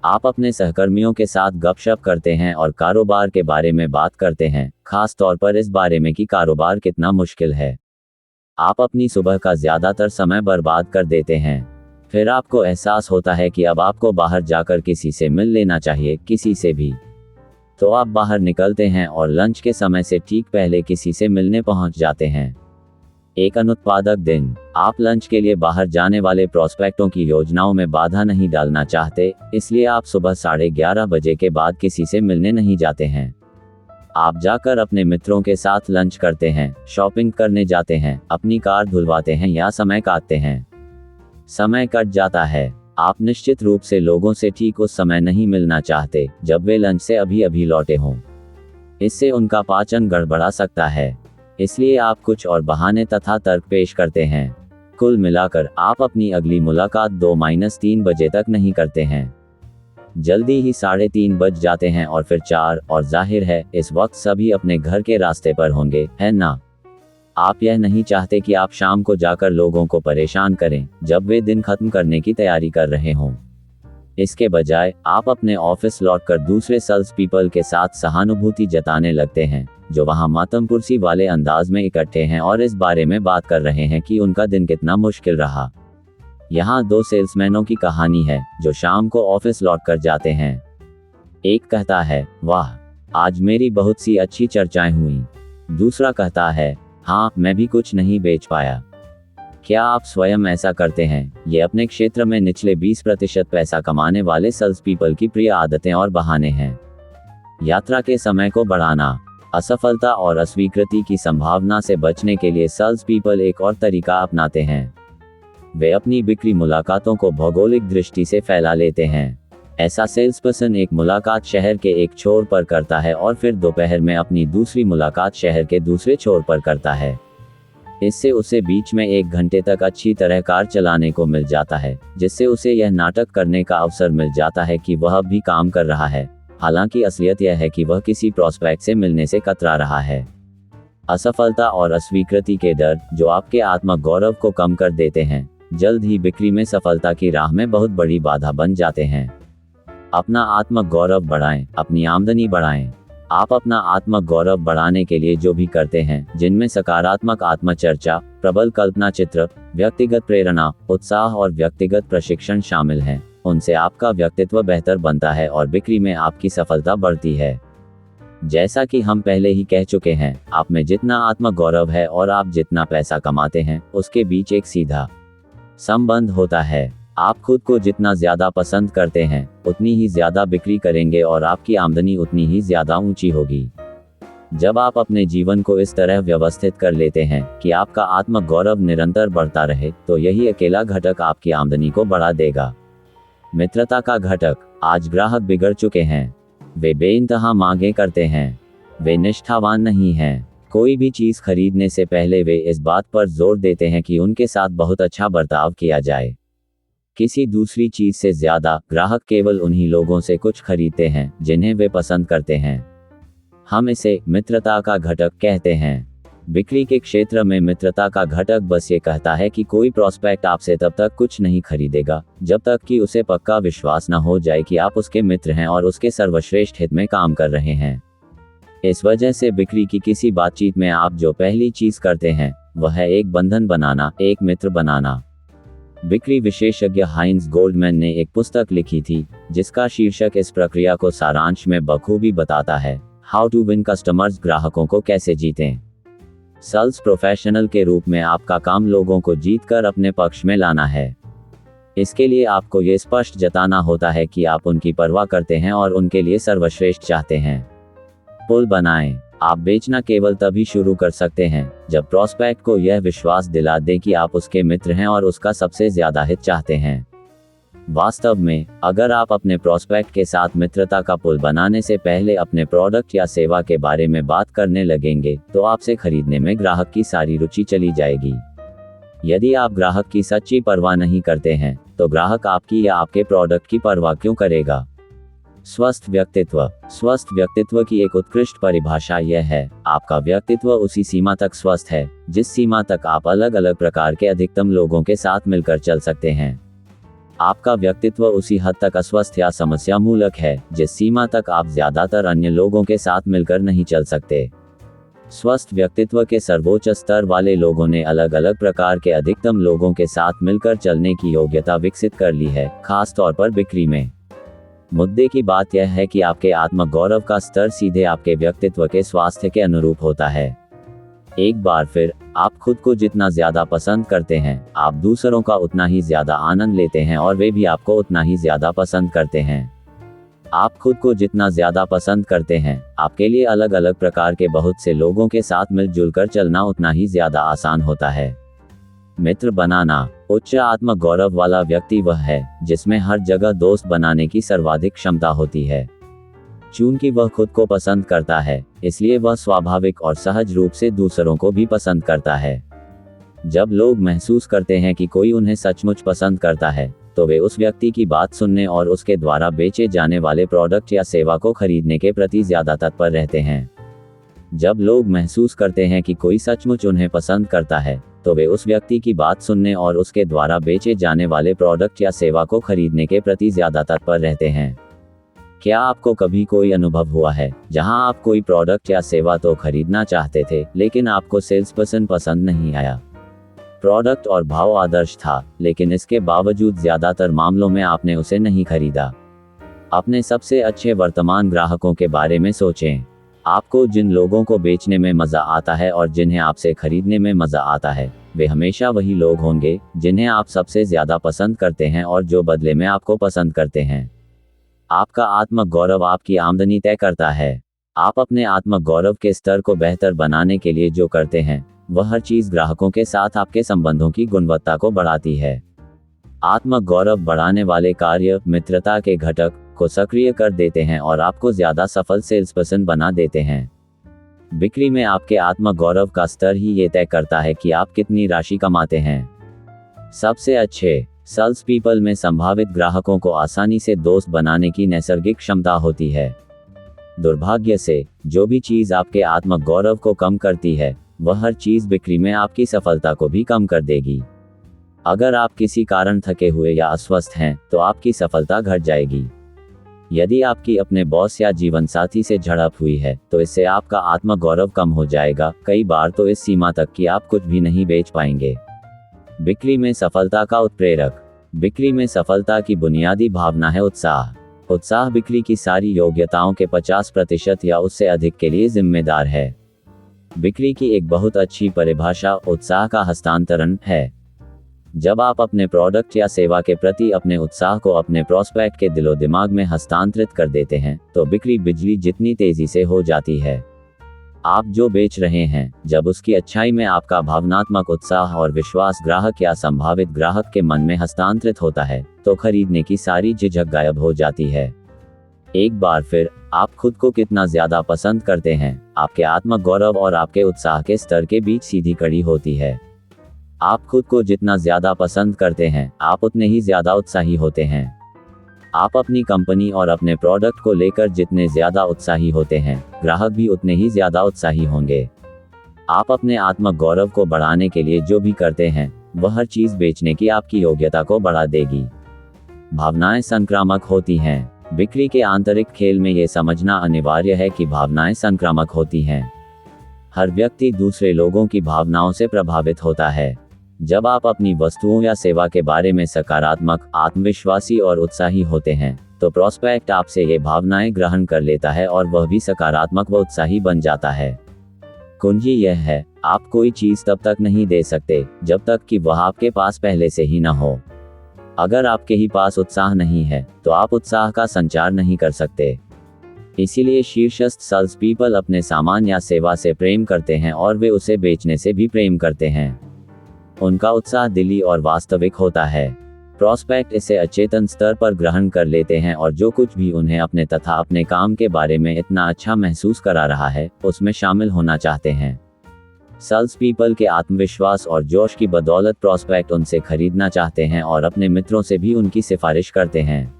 आप अपने सहकर्मियों के साथ गपशप करते हैं और कारोबार के बारे में बात करते हैं, खास तौर पर इस बारे में कि कारोबार कितना मुश्किल है। आप अपनी सुबह का ज्यादातर समय बर्बाद कर देते हैं। फिर आपको एहसास होता है कि अब आपको बाहर जाकर किसी से मिल लेना चाहिए, किसी से भी। तो आप बाहर निकलते हैं और लंच के समय से ठीक पहले किसी से मिलने पहुंच जाते हैं। एक अनुत्पादक दिन। आप लंच के लिए बाहर जाने वाले प्रोस्पेक्टों की योजनाओं में बाधा नहीं डालना चाहते, इसलिए आप सुबह 11:30 बजे के बाद किसी से मिलने नहीं जाते हैं। आप जाकर अपने मित्रों के साथ लंच करते हैं, शॉपिंग करने जाते हैं, अपनी कार धुलवाते हैं या समय काटते हैं। समय कट जाता है। आप निश्चित रूप से लोगों से ठीक उस समय नहीं मिलना चाहते जब वे लंच से अभी अभी लौटे हों। इससे उनका पाचन गड़बड़ा सकता है, इसलिए आप कुछ और बहाने तथा तर्क पेश करते हैं। कुल मिलाकर आप अपनी अगली मुलाकात 2-3 बजे तक नहीं करते हैं। जल्दी ही 3:30 बज जाते हैं और फिर 4, और जाहिर है इस वक्त सभी अपने घर के रास्ते पर होंगे, है ना? आप यह नहीं चाहते कि आप शाम को जाकर लोगों को परेशान करें जब वे दिन खत्म करने की तैयारी कर रहे हों। इसके बजाय आप अपने ऑफिस लौटकर दूसरे सेल्स पीपल के साथ सहानुभूति जताने लगते हैं, जो वहां मातमपुरसी वाले अंदाज में इकट्ठे हैं और इस बारे में बात कर रहे हैं कि उनका दिन कितना मुश्किल रहा। यहाँ 2 सेल्समैनों की कहानी है जो शाम को ऑफिस लौटकर जाते हैं। एक कहता है, वाह, आज मेरी बहुत सी अच्छी चर्चाएं हुई। दूसरा कहता है, हाँ, मैं भी कुछ नहीं बेच पाया। क्या आप स्वयं ऐसा करते हैं? ये अपने क्षेत्र में निचले 20% पैसा कमाने वाले सेल्स पीपल की प्रिय आदतें और बहाने हैं। यात्रा के समय को बढ़ाना। असफलता और अस्वीकृति की संभावना से बचने के लिए सेल्स पीपल एक और तरीका अपनाते हैं। वे अपनी बिक्री मुलाकातों को भौगोलिक दृष्टि से फैला लेते हैं। ऐसा सेल्सपर्सन एक मुलाकात शहर के एक छोर पर करता है और फिर दोपहर में अपनी दूसरी मुलाकात शहर के दूसरे छोर पर करता है। इससे उसे बीच में 1 घंटे तक अच्छी तरह कार चलाने को मिल जाता है, जिससे उसे यह नाटक करने का अवसर मिल जाता है कि वह भी काम कर रहा है, हालांकि असलियत यह है कि वह किसी प्रॉस्पेक्ट से मिलने से कतरा रहा है। असफलता और अस्वीकृति के डर, जो आपके आत्मगौरव को कम कर देते हैं, जल्द ही बिक्री में सफलता की राह में बहुत बड़ी बाधा बन जाते हैं। अपना आत्मगौरव बढ़ाएं, अपनी आमदनी बढ़ाएं। आप अपना आत्मगौरव बढ़ाने के लिए जो भी करते हैं, जिनमें सकारात्मक आत्मचर्चा, प्रबल कल्पना चित्र, व्यक्तिगत प्रेरणा, उत्साह और व्यक्तिगत प्रशिक्षण शामिल हैं, उनसे आपका व्यक्तित्व बेहतर बनता है और बिक्री में आपकी सफलता बढ़ती है। जैसा कि हम पहले ही कह चुके हैं, आप में जितना आत्मगौरव है और आप जितना पैसा कमाते हैं, उसके बीच एक सीधा संबंध होता है। आप खुद को जितना ज्यादा पसंद करते हैं, उतनी ही ज्यादा बिक्री करेंगे और आपकी आमदनी उतनी ही ज्यादा ऊंची होगी। जब आप अपने जीवन को इस तरह व्यवस्थित कर लेते हैं कि आपका आत्मगौरव निरंतर बढ़ता रहे, तो यही अकेला घटक आपकी आमदनी को बढ़ा देगा। मित्रता का घटक। आज ग्राहक बिगड़ चुके हैं। वे बेइंतहा मांगे करते हैं। वे निष्ठावान नहीं हैं। कोई भी चीज खरीदने से पहले वे इस बात पर जोर देते हैं कि उनके साथ बहुत अच्छा बर्ताव किया जाए। किसी दूसरी चीज से ज्यादा ग्राहक केवल उन्हीं लोगों से कुछ खरीदते हैं जिन्हें वे पसंद करते हैं। हम इसे मित्रता का घटक कहते हैं। बिक्री के क्षेत्र में मित्रता का घटक बस ये कहता है कि कोई प्रॉस्पेक्ट आपसे तब तक कुछ नहीं खरीदेगा जब तक कि उसे पक्का विश्वास न हो जाए कि आप उसके मित्र हैं और उसके सर्वश्रेष्ठ हित में काम कर रहे हैं। इस वजह से बिक्री की किसी बातचीत में आप जो पहली चीज करते हैं, वह है एक बंधन बनाना, एक मित्र बनाना। बिक्री विशेषज्ञ हाइंस गोल्डमैन ने एक पुस्तक लिखी थी जिसका शीर्षक इस प्रक्रिया को सारांश में बखूबी बताता है, हाउ टू विन कस्टमर्स, ग्राहकों को कैसे जीतें। सेल्स प्रोफेशनल के रूप में आपका काम लोगों को जीतकर अपने पक्ष में लाना है। इसके लिए आपको ये स्पष्ट जताना होता है कि आप उनकी परवाह करते हैं और उनके लिए सर्वश्रेष्ठ चाहते हैं। पुल बनाएं। आप बेचना केवल तभी शुरू कर सकते हैं जब प्रॉस्पेक्ट को यह विश्वास दिला दें कि आप उसके मित्र हैं और उसका सबसे ज्यादा हित चाहते हैं। वास्तव में, अगर आप अपने प्रॉस्पेक्ट के साथ मित्रता का पुल बनाने से पहले अपने प्रोडक्ट या सेवा के बारे में बात करने लगेंगे, तो आपसे खरीदने में ग्राहक की सारी रुचि चली जाएगी। यदि आप ग्राहक की सच्ची परवाह नहीं करते हैं, तो ग्राहक आपकी या आपके प्रोडक्ट की परवाह क्यों करेगा? स्वस्थ व्यक्तित्व। स्वस्थ व्यक्तित्व की एक उत्कृष्ट परिभाषा यह है, आपका व्यक्तित्व उसी सीमा तक स्वस्थ है जिस सीमा तक आप अलग अलग प्रकार के अधिकतम लोगों के साथ मिलकर चल सकते हैं। आपका व्यक्तित्व उसी हद तक अस्वस्थ या समस्या मूलक है जिस सीमा तक आप ज्यादातर अन्य लोगों के साथ मिलकर नहीं चल सकते। स्वस्थ व्यक्तित्व के सर्वोच्च स्तर वाले लोगों ने अलग अलग प्रकार के अधिकतम लोगों के साथ मिलकर चलने की योग्यता विकसित कर ली है, खास तौर पर बिक्री में। मुद्दे की बात यह है कि आपके आत्मगौरव का स्तर सीधे आपके व्यक्तित्व के स्वास्थ्य के अनुरूप होता है। एक बार फिर, आप खुद को जितना ज्यादा पसंद करते हैं, आप दूसरों का उतना ही ज्यादा आनंद लेते हैं और वे भी आपको उतना ही ज्यादा पसंद करते हैं। आप खुद को जितना ज्यादा पसंद करते हैं, आपके लिए अलग अलग प्रकार के बहुत से लोगों के साथ मिलजुल कर चलना उतना ही ज्यादा आसान होता है। मित्र बनाना। उच्च आत्मगौरव वाला व्यक्ति वह है जिसमें हर जगह दोस्त बनाने की सर्वाधिक क्षमता होती है। चूंकि वह खुद को पसंद करता है, इसलिए वह स्वाभाविक और सहज रूप से दूसरों को भी पसंद करता है। जब लोग महसूस करते हैं कि कोई उन्हें सचमुच पसंद करता है, तो वे उस व्यक्ति की बात सुनने और उसके द्वारा बेचे जाने वाले प्रोडक्ट या सेवा को खरीदने के प्रति ज्यादा तत्पर रहते हैं। जब लोग महसूस करते हैं कि कोई सचमुच उन्हें पसंद करता है, तो वे उस व्यक्ति की बात सुनने और उसके द्वारा बेचे जाने वाले प्रोडक्ट या सेवा को खरीदने के प्रति ज्यादा तत्पर रहते हैं। क्या आपको कभी कोई अनुभव हुआ है जहां आप कोई प्रोडक्ट या सेवा तो खरीदना चाहते थे, लेकिन आपको सेल्स पर्सन पसंद नहीं आया? प्रोडक्ट और भाव आदर्श था, लेकिन इसके बावजूद ज्यादातर मामलों में आपने उसे नहीं खरीदा। अपने सबसे अच्छे वर्तमान ग्राहकों के बारे में सोचें। आपको जिन लोगों को बेचने में मजा आता है और जिन्हें आपसे खरीदने में मजा आता है, वे हमेशा वही लोग होंगे जिन्हें आप सबसे ज्यादा पसंद करते हैं और जो बदले में आपको पसंद करते हैं। आपका आत्मगौरव आपकी आमदनी तय करता है। आप अपने आत्मगौरव के स्तर को बेहतर बनाने के लिए जो करते हैं, वह हर चीज ग्राहकों के साथ आपके संबंधों की गुणवत्ता को बढ़ाती है। आत्मगौरव बढ़ाने वाले कार्य मित्रता के घटक को सक्रिय कर देते हैं और आपको ज्यादा सफल सेल्स पर्सन बना देते हैं। बिक्री में आपके आत्मगौरव का स्तर ही ये तय करता है कि आप कितनी राशि कमाते हैं। सबसे अच्छे सेल्स पीपल में संभावित ग्राहकों को आसानी से दोस्त बनाने की नैसर्गिक क्षमता होती है। दुर्भाग्य से, जो भी चीज आपके आत्मगौरव को कम करती है, वह हर चीज बिक्री में आपकी सफलता को भी कम कर देगी। अगर आप किसी कारण थके हुए या अस्वस्थ हैं, तो आपकी सफलता घट जाएगी। यदि आपकी अपने बॉस या जीवन साथी से झड़प हुई है, तो इससे आपका आत्मगौरव कम हो जाएगा, कई बार तो इस सीमा तक कि आप कुछ भी नहीं बेच पाएंगे। बिक्री में सफलता का उत्प्रेरक। बिक्री में सफलता की बुनियादी भावना है उत्साह। उत्साह बिक्री की सारी योग्यताओं के 50% या उससे अधिक के लिए जिम्मेदार है। बिक्री की एक बहुत अच्छी परिभाषा उत्साह का हस्तांतरण है। जब आप अपने प्रोडक्ट या सेवा के प्रति अपने उत्साह को अपने प्रोस्पेक्ट के दिलो दिमाग में हस्तांतरित कर देते हैं, तो बिक्री बिजली जितनी तेजी से हो जाती है। आप जो बेच रहे हैं, जब उसकी अच्छाई में आपका भावनात्मक उत्साह और विश्वास ग्राहक या संभावित ग्राहक के मन में हस्तांतरित होता है, तो खरीदने की सारी झिझक गायब हो जाती है। एक बार फिर, आप खुद को कितना ज्यादा पसंद करते हैं, आपके आत्मगौरव और आपके उत्साह के स्तर के बीच सीधी कड़ी होती है। आप खुद को जितना ज्यादा पसंद करते हैं, आप उतने ही ज्यादा उत्साही होते हैं। आप अपनी कंपनी और अपने प्रोडक्ट को लेकर जितने ज्यादा उत्साही होते हैं, ग्राहक भी उतने ही ज्यादा उत्साही होंगे। आप अपने आत्मगौरव को बढ़ाने के लिए जो भी करते हैं, वह हर चीज बेचने की आपकी योग्यता को बढ़ा देगी। भावनाएं संक्रामक होती हैं। बिक्री के आंतरिक खेल में यह समझना अनिवार्य है कि भावनाएं संक्रामक होती हैं। हर व्यक्ति दूसरे लोगों की भावनाओं से प्रभावित होता है। जब आप अपनी वस्तुओं या सेवा के बारे में सकारात्मक, आत्मविश्वासी और उत्साही होते हैं, तो प्रोस्पेक्ट आपसे ये भावनाएं ग्रहण कर लेता है और वह भी सकारात्मक व उत्साही बन जाता है। कुंजी यह है, आप कोई चीज तब तक नहीं दे सकते जब तक कि वह आपके पास पहले से ही न हो। अगर आपके ही पास उत्साह नहीं है, तो आप उत्साह का संचार नहीं कर सकते। इसीलिए शीर्षस्थ सेल्स पीपल अपने सामान या सेवा से प्रेम करते हैं और वे उसे बेचने से भी प्रेम करते हैं। उनका उत्साह दिली और वास्तविक होता है। प्रोस्पेक्ट इसे अचेतन स्तर पर ग्रहण कर लेते हैं और जो कुछ भी उन्हें अपने तथा अपने काम के बारे में इतना अच्छा महसूस करा रहा है, उसमें शामिल होना चाहते हैं। सेल्स पीपल के आत्मविश्वास और जोश की बदौलत प्रोस्पेक्ट उनसे खरीदना चाहते हैं और अपने मित्रों से भी उनकी सिफारिश करते हैं।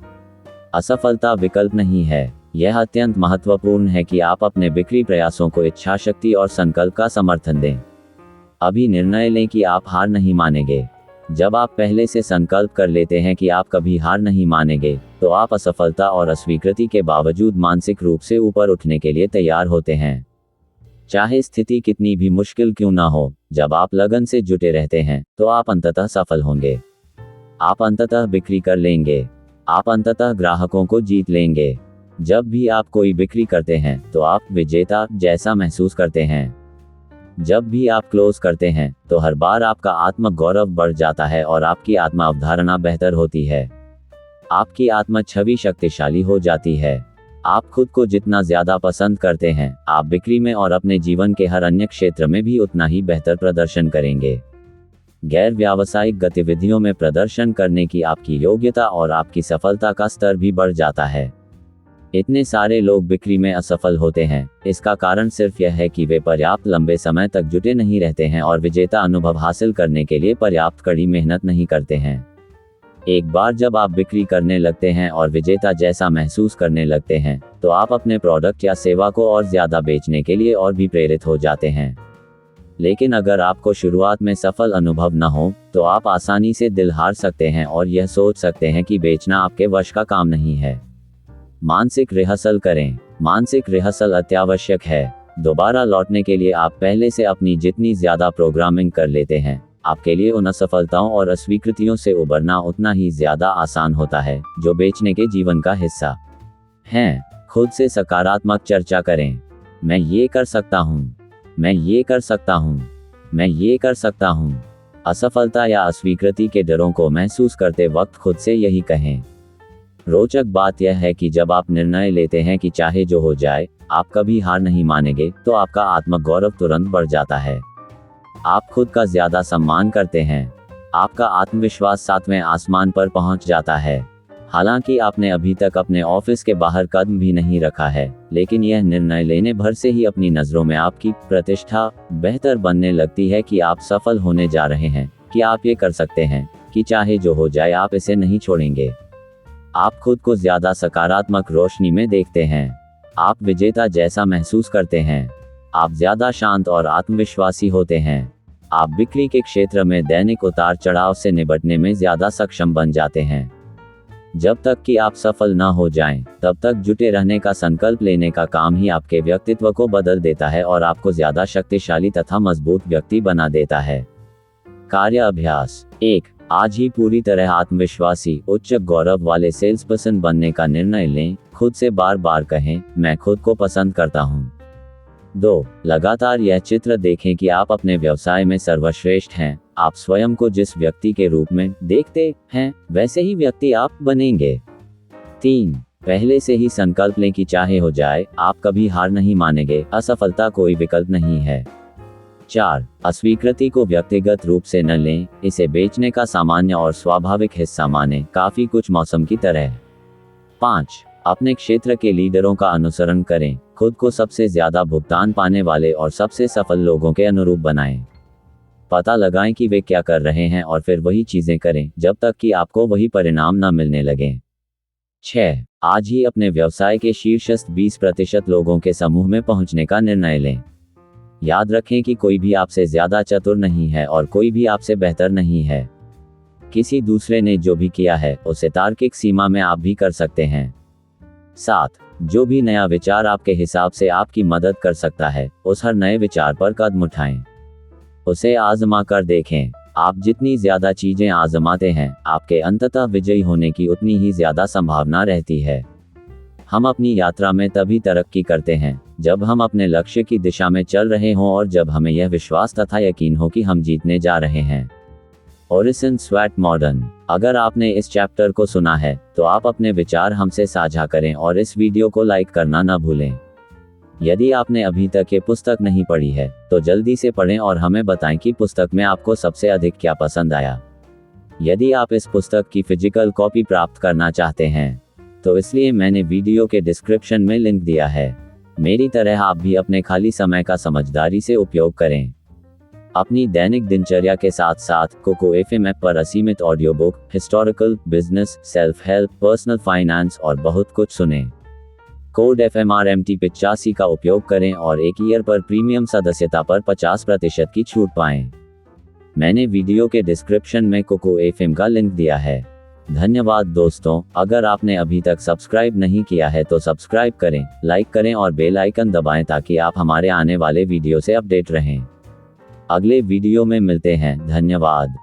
असफलता विकल्प नहीं है। यह अत्यंत महत्वपूर्ण है कि आप अपने बिक्री प्रयासों को इच्छाशक्ति और संकल्प का समर्थन दें। अभी निर्णय लें कि आप हार नहीं मानेंगे। जब आप पहले से संकल्प कर लेते हैं कि आप कभी हार नहीं मानेंगे, तो आप असफलता और अस्वीकृति के बावजूद मानसिक रूप से ऊपर उठने के लिए तैयार होते हैं। चाहे स्थिति कितनी भी मुश्किल क्यों ना हो, जब आप लगन से जुटे रहते हैं, तो आप अंततः सफल होंगे। आप अंततः बिक्री कर लेंगे। आप अंततः ग्राहकों को जीत लेंगे। जब भी आप कोई बिक्री करते हैं, तो आप विजेता जैसा महसूस करते हैं। जब भी आप क्लोज करते हैं, तो हर बार आपका आत्मगौरव बढ़ जाता है और आपकी आत्म अवधारणा बेहतर होती है। आपकी आत्म छवि शक्तिशाली हो जाती है। आप खुद को जितना ज्यादा पसंद करते हैं, आप बिक्री में और अपने जीवन के हर अन्य क्षेत्र में भी उतना ही बेहतर प्रदर्शन करेंगे। गैर व्यावसायिक गतिविधियों में प्रदर्शन करने की आपकी योग्यता और आपकी सफलता का स्तर भी बढ़ जाता है। इतने सारे लोग बिक्री में असफल होते हैं, इसका कारण सिर्फ यह है कि वे पर्याप्त लंबे समय तक जुटे नहीं रहते हैं और विजेता अनुभव हासिल करने के लिए पर्याप्त कड़ी मेहनत नहीं करते हैं। एक बार जब आप बिक्री करने लगते हैं और विजेता जैसा महसूस करने लगते हैं, तो आप अपने प्रोडक्ट या सेवा को और ज़्यादा बेचने के लिए और भी प्रेरित हो जाते हैं। लेकिन अगर आपको शुरुआत में सफल अनुभव न हो, तो आप आसानी से दिल हार सकते हैं और यह सोच सकते हैं कि बेचना आपके वश का काम नहीं है। मानसिक रिहर्सल करें। मानसिक रिहर्सल अत्यावश्यक है। दोबारा लौटने के लिए आप पहले से अपनी जितनी ज़्यादा प्रोग्रामिंग कर लेते हैं, आपके लिए उन असफलताओं और अस्वीकृतियों से उबरना उतना ही ज़्यादा आसान होता है, जो बेचने के जीवन का हिस्सा हैं। खुद से सकारात्मक चर्चा करें। मैं ये कर सकता हूँ, मैं ये कर सकता हूँ, मैं ये कर सकता हूँ। असफलता या अस्वीकृति के डरों को महसूस करते वक्त खुद से यही कहें। रोचक बात यह है कि जब आप निर्णय लेते हैं कि चाहे जो हो जाए, आप कभी हार नहीं मानेंगे, तो आपका आत्मगौरव तुरंत बढ़ जाता है। आप खुद का ज़्यादा सम्मान करते हैं। आपका आत्मविश्वास 7वें आसमान पर पहुंच जाता है। हालांकि आपने अभी तक अपने ऑफिस के बाहर कदम भी नहीं रखा है, लेकिन यह निर्णय लेने भर से ही अपनी नज़रों में आपकी प्रतिष्ठा बेहतर बनने लगती है कि आप सफल होने जा रहे हैं, कि आप ये कर सकते हैं, कि चाहे जो हो जाए आप इसे नहीं छोड़ेंगे। आप खुद को ज़्यादा सकारात्मक रोशनी में देखते हैं। आप विजेता जैसा महसूस करते हैं। आप ज़्यादा शांत और आत्मविश्वासी होते हैं। आप बिक्री के क्षेत्र में दैनिक उतार चढ़ाव से निपटने में ज़्यादा सक्षम बन जाते हैं। जब तक कि आप सफल न हो जाएं, तब तक जुटे रहने का संकल्प लेने का काम ही आपके व्यक्तित्व को बदल देता है और आपको ज़्यादा शक्तिशाली तथा मजबूत व्यक्ति बना देता है। कार्य अभ्यास 1। आज ही पूरी तरह आत्मविश्वासी, उच्च गौरव वाले सेल्स पर्सन बनने का निर्णय लें। खुद से बार बार कहें, मैं खुद को पसंद करता हूँ। 2. लगातार यह चित्र देखें कि आप अपने व्यवसाय में सर्वश्रेष्ठ हैं। आप स्वयं को जिस व्यक्ति के रूप में देखते हैं, वैसे ही व्यक्ति आप बनेंगे। 3. पहले से ही संकल्प लें कि चाहे हो जाए, आप कभी हार नहीं मानेंगे। असफलता कोई विकल्प नहीं है। 4. अस्वीकृति को व्यक्तिगत रूप से न लें, इसे बेचने का सामान्य और स्वाभाविक हिस्सा मानें, काफी कुछ मौसम की तरह। 5. अपने क्षेत्र के लीडरों का अनुसरण करें। खुद को सबसे ज्यादा भुगतान पाने वाले और सबसे सफल लोगों के अनुरूप बनाएं। पता लगाएं कि वे क्या कर रहे हैं और फिर वही चीजें करें जब तक कि आपको वही परिणाम न मिलने लगें। 6. आज ही अपने व्यवसाय के शीर्षस्थ 20% लोगों के समूह में पहुंचने का निर्णय लें। याद रखें कि कोई भी आपसे ज्यादा चतुर नहीं है और कोई भी आपसे बेहतर नहीं है। किसी दूसरे ने जो भी किया है, उसे तार्किक सीमा में आप भी कर सकते हैं। 7. जो भी नया विचार आपके हिसाब से आपकी मदद कर सकता है, उस हर नए विचार पर कदम उठाएं। उसे आजमा कर देखें। आप जितनी ज्यादा चीजें आजमाते हैं, आपके अंततः विजयी होने की उतनी ही ज्यादा संभावना रहती है। हम अपनी यात्रा में तभी तरक्की करते हैं जब हम अपने लक्ष्य की दिशा में चल रहे हों और जब हमें यह विश्वास तथा यकीन हो कि हम जीतने जा रहे हैं। ओरिसन स्वैट मॉडर्न। अगर आपने इस चैप्टर को सुना है, तो आप अपने विचार हमसे साझा करें और इस वीडियो को लाइक करना न भूलें। यदि आपने अभी तक ये पुस्तक नहीं पढ़ी है, तो जल्दी से पढ़ें और हमें बताएं कि पुस्तक में आपको सबसे अधिक क्या पसंद आया। यदि आप इस पुस्तक की फिजिकल कॉपी प्राप्त करना चाहते हैं, तो इसलिए मैंने वीडियो के डिस्क्रिप्शन में लिंक दिया है। मेरी तरह आप भी अपने खाली समय का समझदारी से उपयोग करें। अपनी दैनिक दिनचर्या के साथ साथ कोको एफएम ऐप पर असीमित audio book, historical, business, self help, personal finance और बहुत कुछ सुनें। कोड FMRMT 85 का उपयोग करें और 1 ईयर पर प्रीमियम सदस्यता पर 50% की छूट पाएं। मैंने वीडियो के डिस्क्रिप्शन में कोको एफएम का लिंक दिया है। धन्यवाद दोस्तों। अगर आपने अभी तक सब्सक्राइब नहीं किया है तो सब्सक्राइब करें, लाइक करें और बेल आइकन दबाएं ताकि आप हमारे आने वाले वीडियो से अपडेट रहें। अगले वीडियो में मिलते हैं। धन्यवाद।